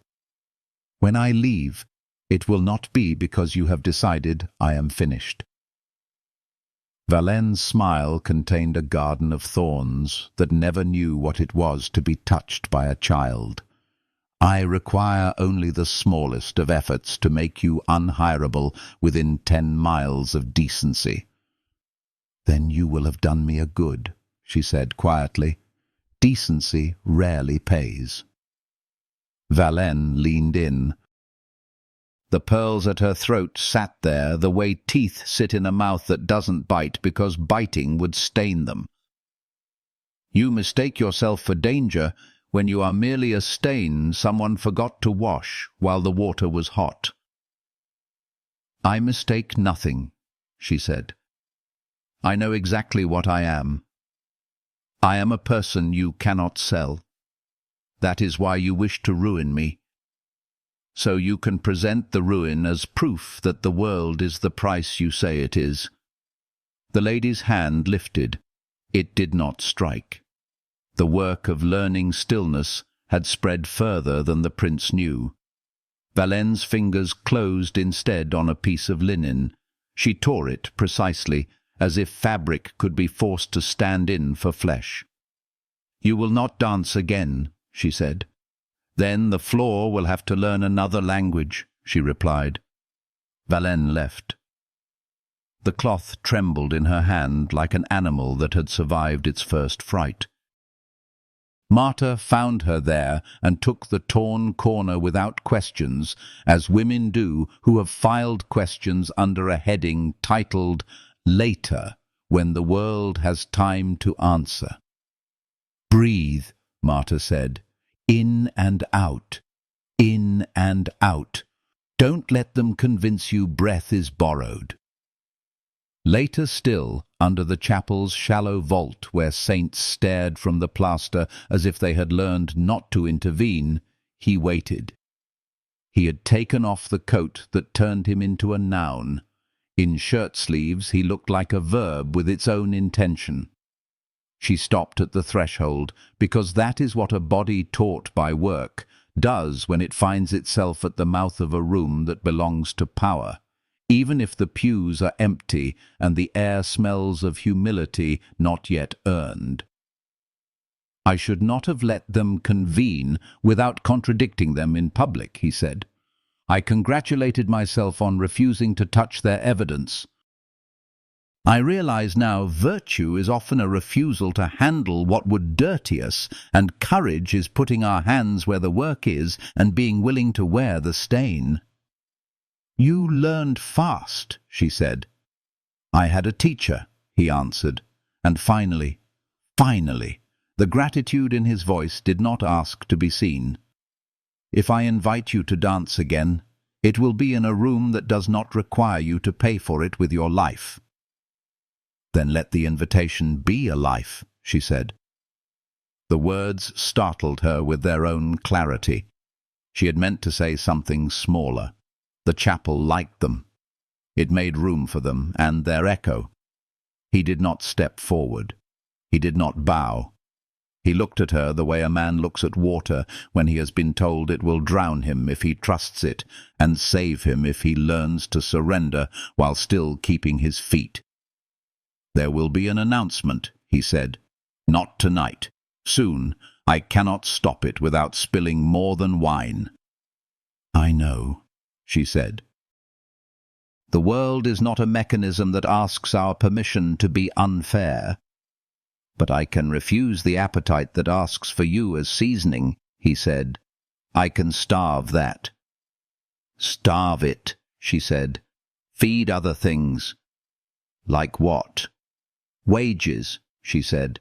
"When I leave, it will not be because you have decided I am finished." Valenne's smile contained a garden of thorns that never knew what it was to be touched by a child. I require only the smallest of efforts to make you unhireable within 10 miles of decency." "Then you will have done me a good," she said quietly. "Decency rarely pays." Valene leaned in. The pearls at her throat sat there the way teeth sit in a mouth that doesn't bite because biting would stain them. "You mistake yourself for danger when you are merely a stain someone forgot to wash while the water was hot." "I mistake nothing," she said. "I know exactly what I am. I am a person you cannot sell. That is why you wish to ruin me. So you can present the ruin as proof that the world is the price you say it is." The lady's hand lifted. It did not strike. The work of learning stillness had spread further than the prince knew. Valene's fingers closed instead on a piece of linen. She tore it precisely, as if fabric could be forced to stand in for flesh. "You will not dance again," she said. "Then the floor will have to learn another language," she replied. Valene left. The cloth trembled in her hand like an animal that had survived its first fright. Marta found her there and took the torn corner without questions, as women do who have filed questions under a heading titled "Later, when the world has time to answer." "Breathe," Marta said. "In and out. In and out. Don't let them convince you breath is borrowed." Later still, under the chapel's shallow vault where saints stared from the plaster as if they had learned not to intervene, he waited. He had taken off the coat that turned him into a noun. In shirt sleeves he looked like a verb with its own intention. She stopped at the threshold, because that is what a body taught by work does when it finds itself at the mouth of a room that belongs to power, even if the pews are empty and the air smells of humility not yet earned. "I should not have let them convene without contradicting them in public," he said. "I congratulated myself on refusing to touch their evidence. I realize now virtue is often a refusal to handle what would dirty us, and courage is putting our hands where the work is and being willing to wear the stain." "You learned fast," she said. "I had a teacher," he answered, and finally, the gratitude in his voice did not ask to be seen. "If I invite you to dance again, it will be in a room that does not require you to pay for it with your life." "Then let the invitation be a life," she said. The words startled her with their own clarity. She had meant to say something smaller. The chapel liked them. It made room for them and their echo. He did not step forward. He did not bow. He looked at her the way a man looks at water when he has been told it will drown him if he trusts it and save him if he learns to surrender while still keeping his feet. "There will be an announcement," he said. "Not tonight. Soon. I cannot stop it without spilling more than wine." "I know," she said. "The world is not a mechanism that asks our permission to be unfair. But I can refuse the appetite that asks for you as seasoning," he said. "I can starve that." "Starve it," she said. "Feed other things." "Like what?" "Wages," she said.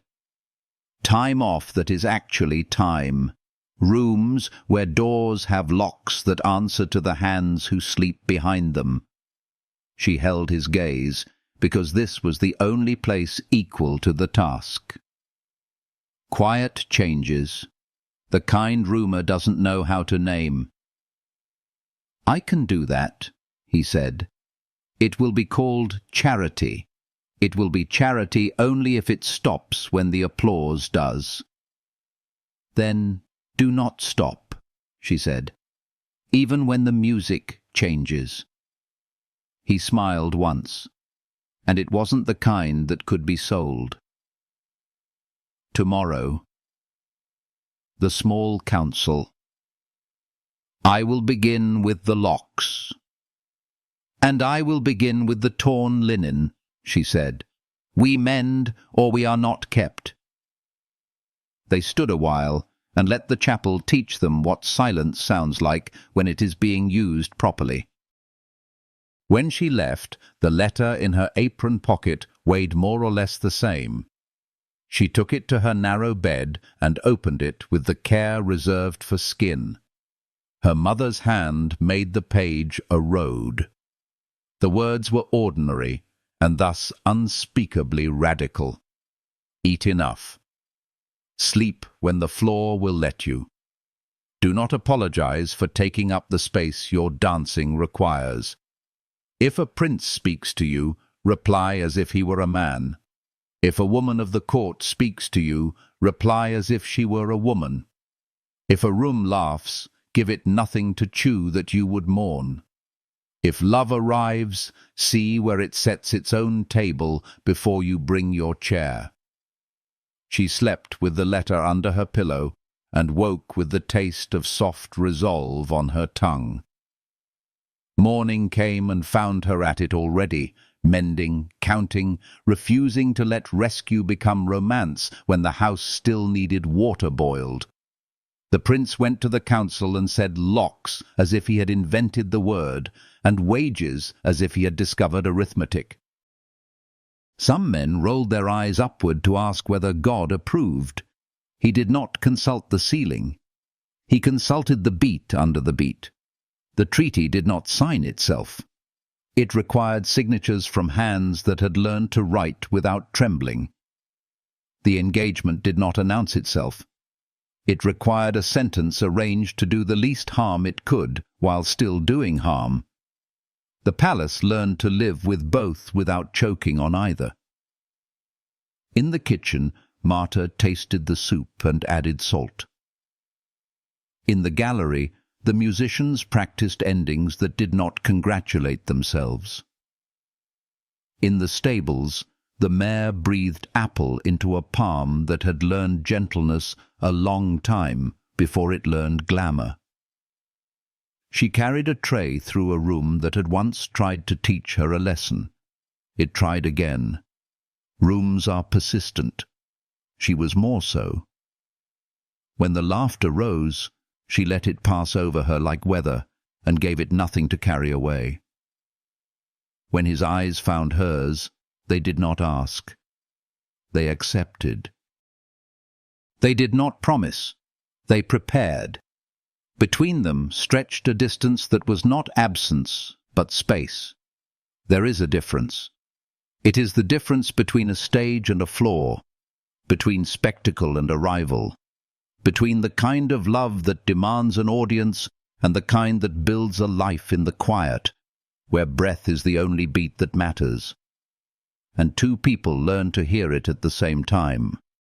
"Time off that is actually time. Rooms where doors have locks that answer to the hands who sleep behind them." She held his gaze, because this was the only place equal to the task. "Quiet changes. The kind rumor doesn't know how to name." "I can do that," he said. "It will be called charity. It will be charity only if it stops when the applause does." "Then do not stop," she said, "even when the music changes." He smiled once, and it wasn't the kind that could be sold. Tomorrow. The small council. I will begin with the locks. And I will begin with the torn linen, she said. We mend, or we are not kept. They stood a while, and let the chapel teach them what silence sounds like when it is being used properly. When she left, the letter in her apron pocket weighed more or less the same. She took it to her narrow bed and opened it with the care reserved for skin. Her mother's hand made the page a road. The words were ordinary, and thus unspeakably radical. Eat enough. Sleep when the floor will let you. Do not apologize for taking up the space your dancing requires. If a prince speaks to you, reply as if he were a man. If a woman of the court speaks to you, reply as if she were a woman. If a room laughs, give it nothing to chew that you would mourn. If love arrives, see where it sets its own table before you bring your chair. She slept with the letter under her pillow and woke with the taste of soft resolve on her tongue. Morning came and found her at it already, mending, counting, refusing to let rescue become romance when the house still needed water boiled. The prince went to the council and said locks as if he had invented the word, and wages as if he had discovered arithmetic. Some men rolled their eyes upward to ask whether God approved. He did not consult the ceiling. He consulted the beat under the beat. The treaty did not sign itself. It required signatures from hands that had learned to write without trembling. The engagement did not announce itself. It required a sentence arranged to do the least harm it could while still doing harm. The palace learned to live with both without choking on either. In the kitchen, Marta tasted the soup and added salt. In the gallery, the musicians practiced endings that did not congratulate themselves. In the stables, the mare breathed apple into a palm that had learned gentleness a long time before it learned glamour. She carried a tray through a room that had once tried to teach her a lesson. It tried again. Rooms are persistent. She was more so. When the laughter rose, she let it pass over her like weather and gave it nothing to carry away. When his eyes found hers, they did not ask. They accepted. They did not promise. They prepared. Between them stretched a distance that was not absence, but space. There is a difference. It is the difference between a stage and a floor, between spectacle and arrival, between the kind of love that demands an audience and the kind that builds a life in the quiet, where breath is the only beat that matters. And two people learn to hear it at the same time.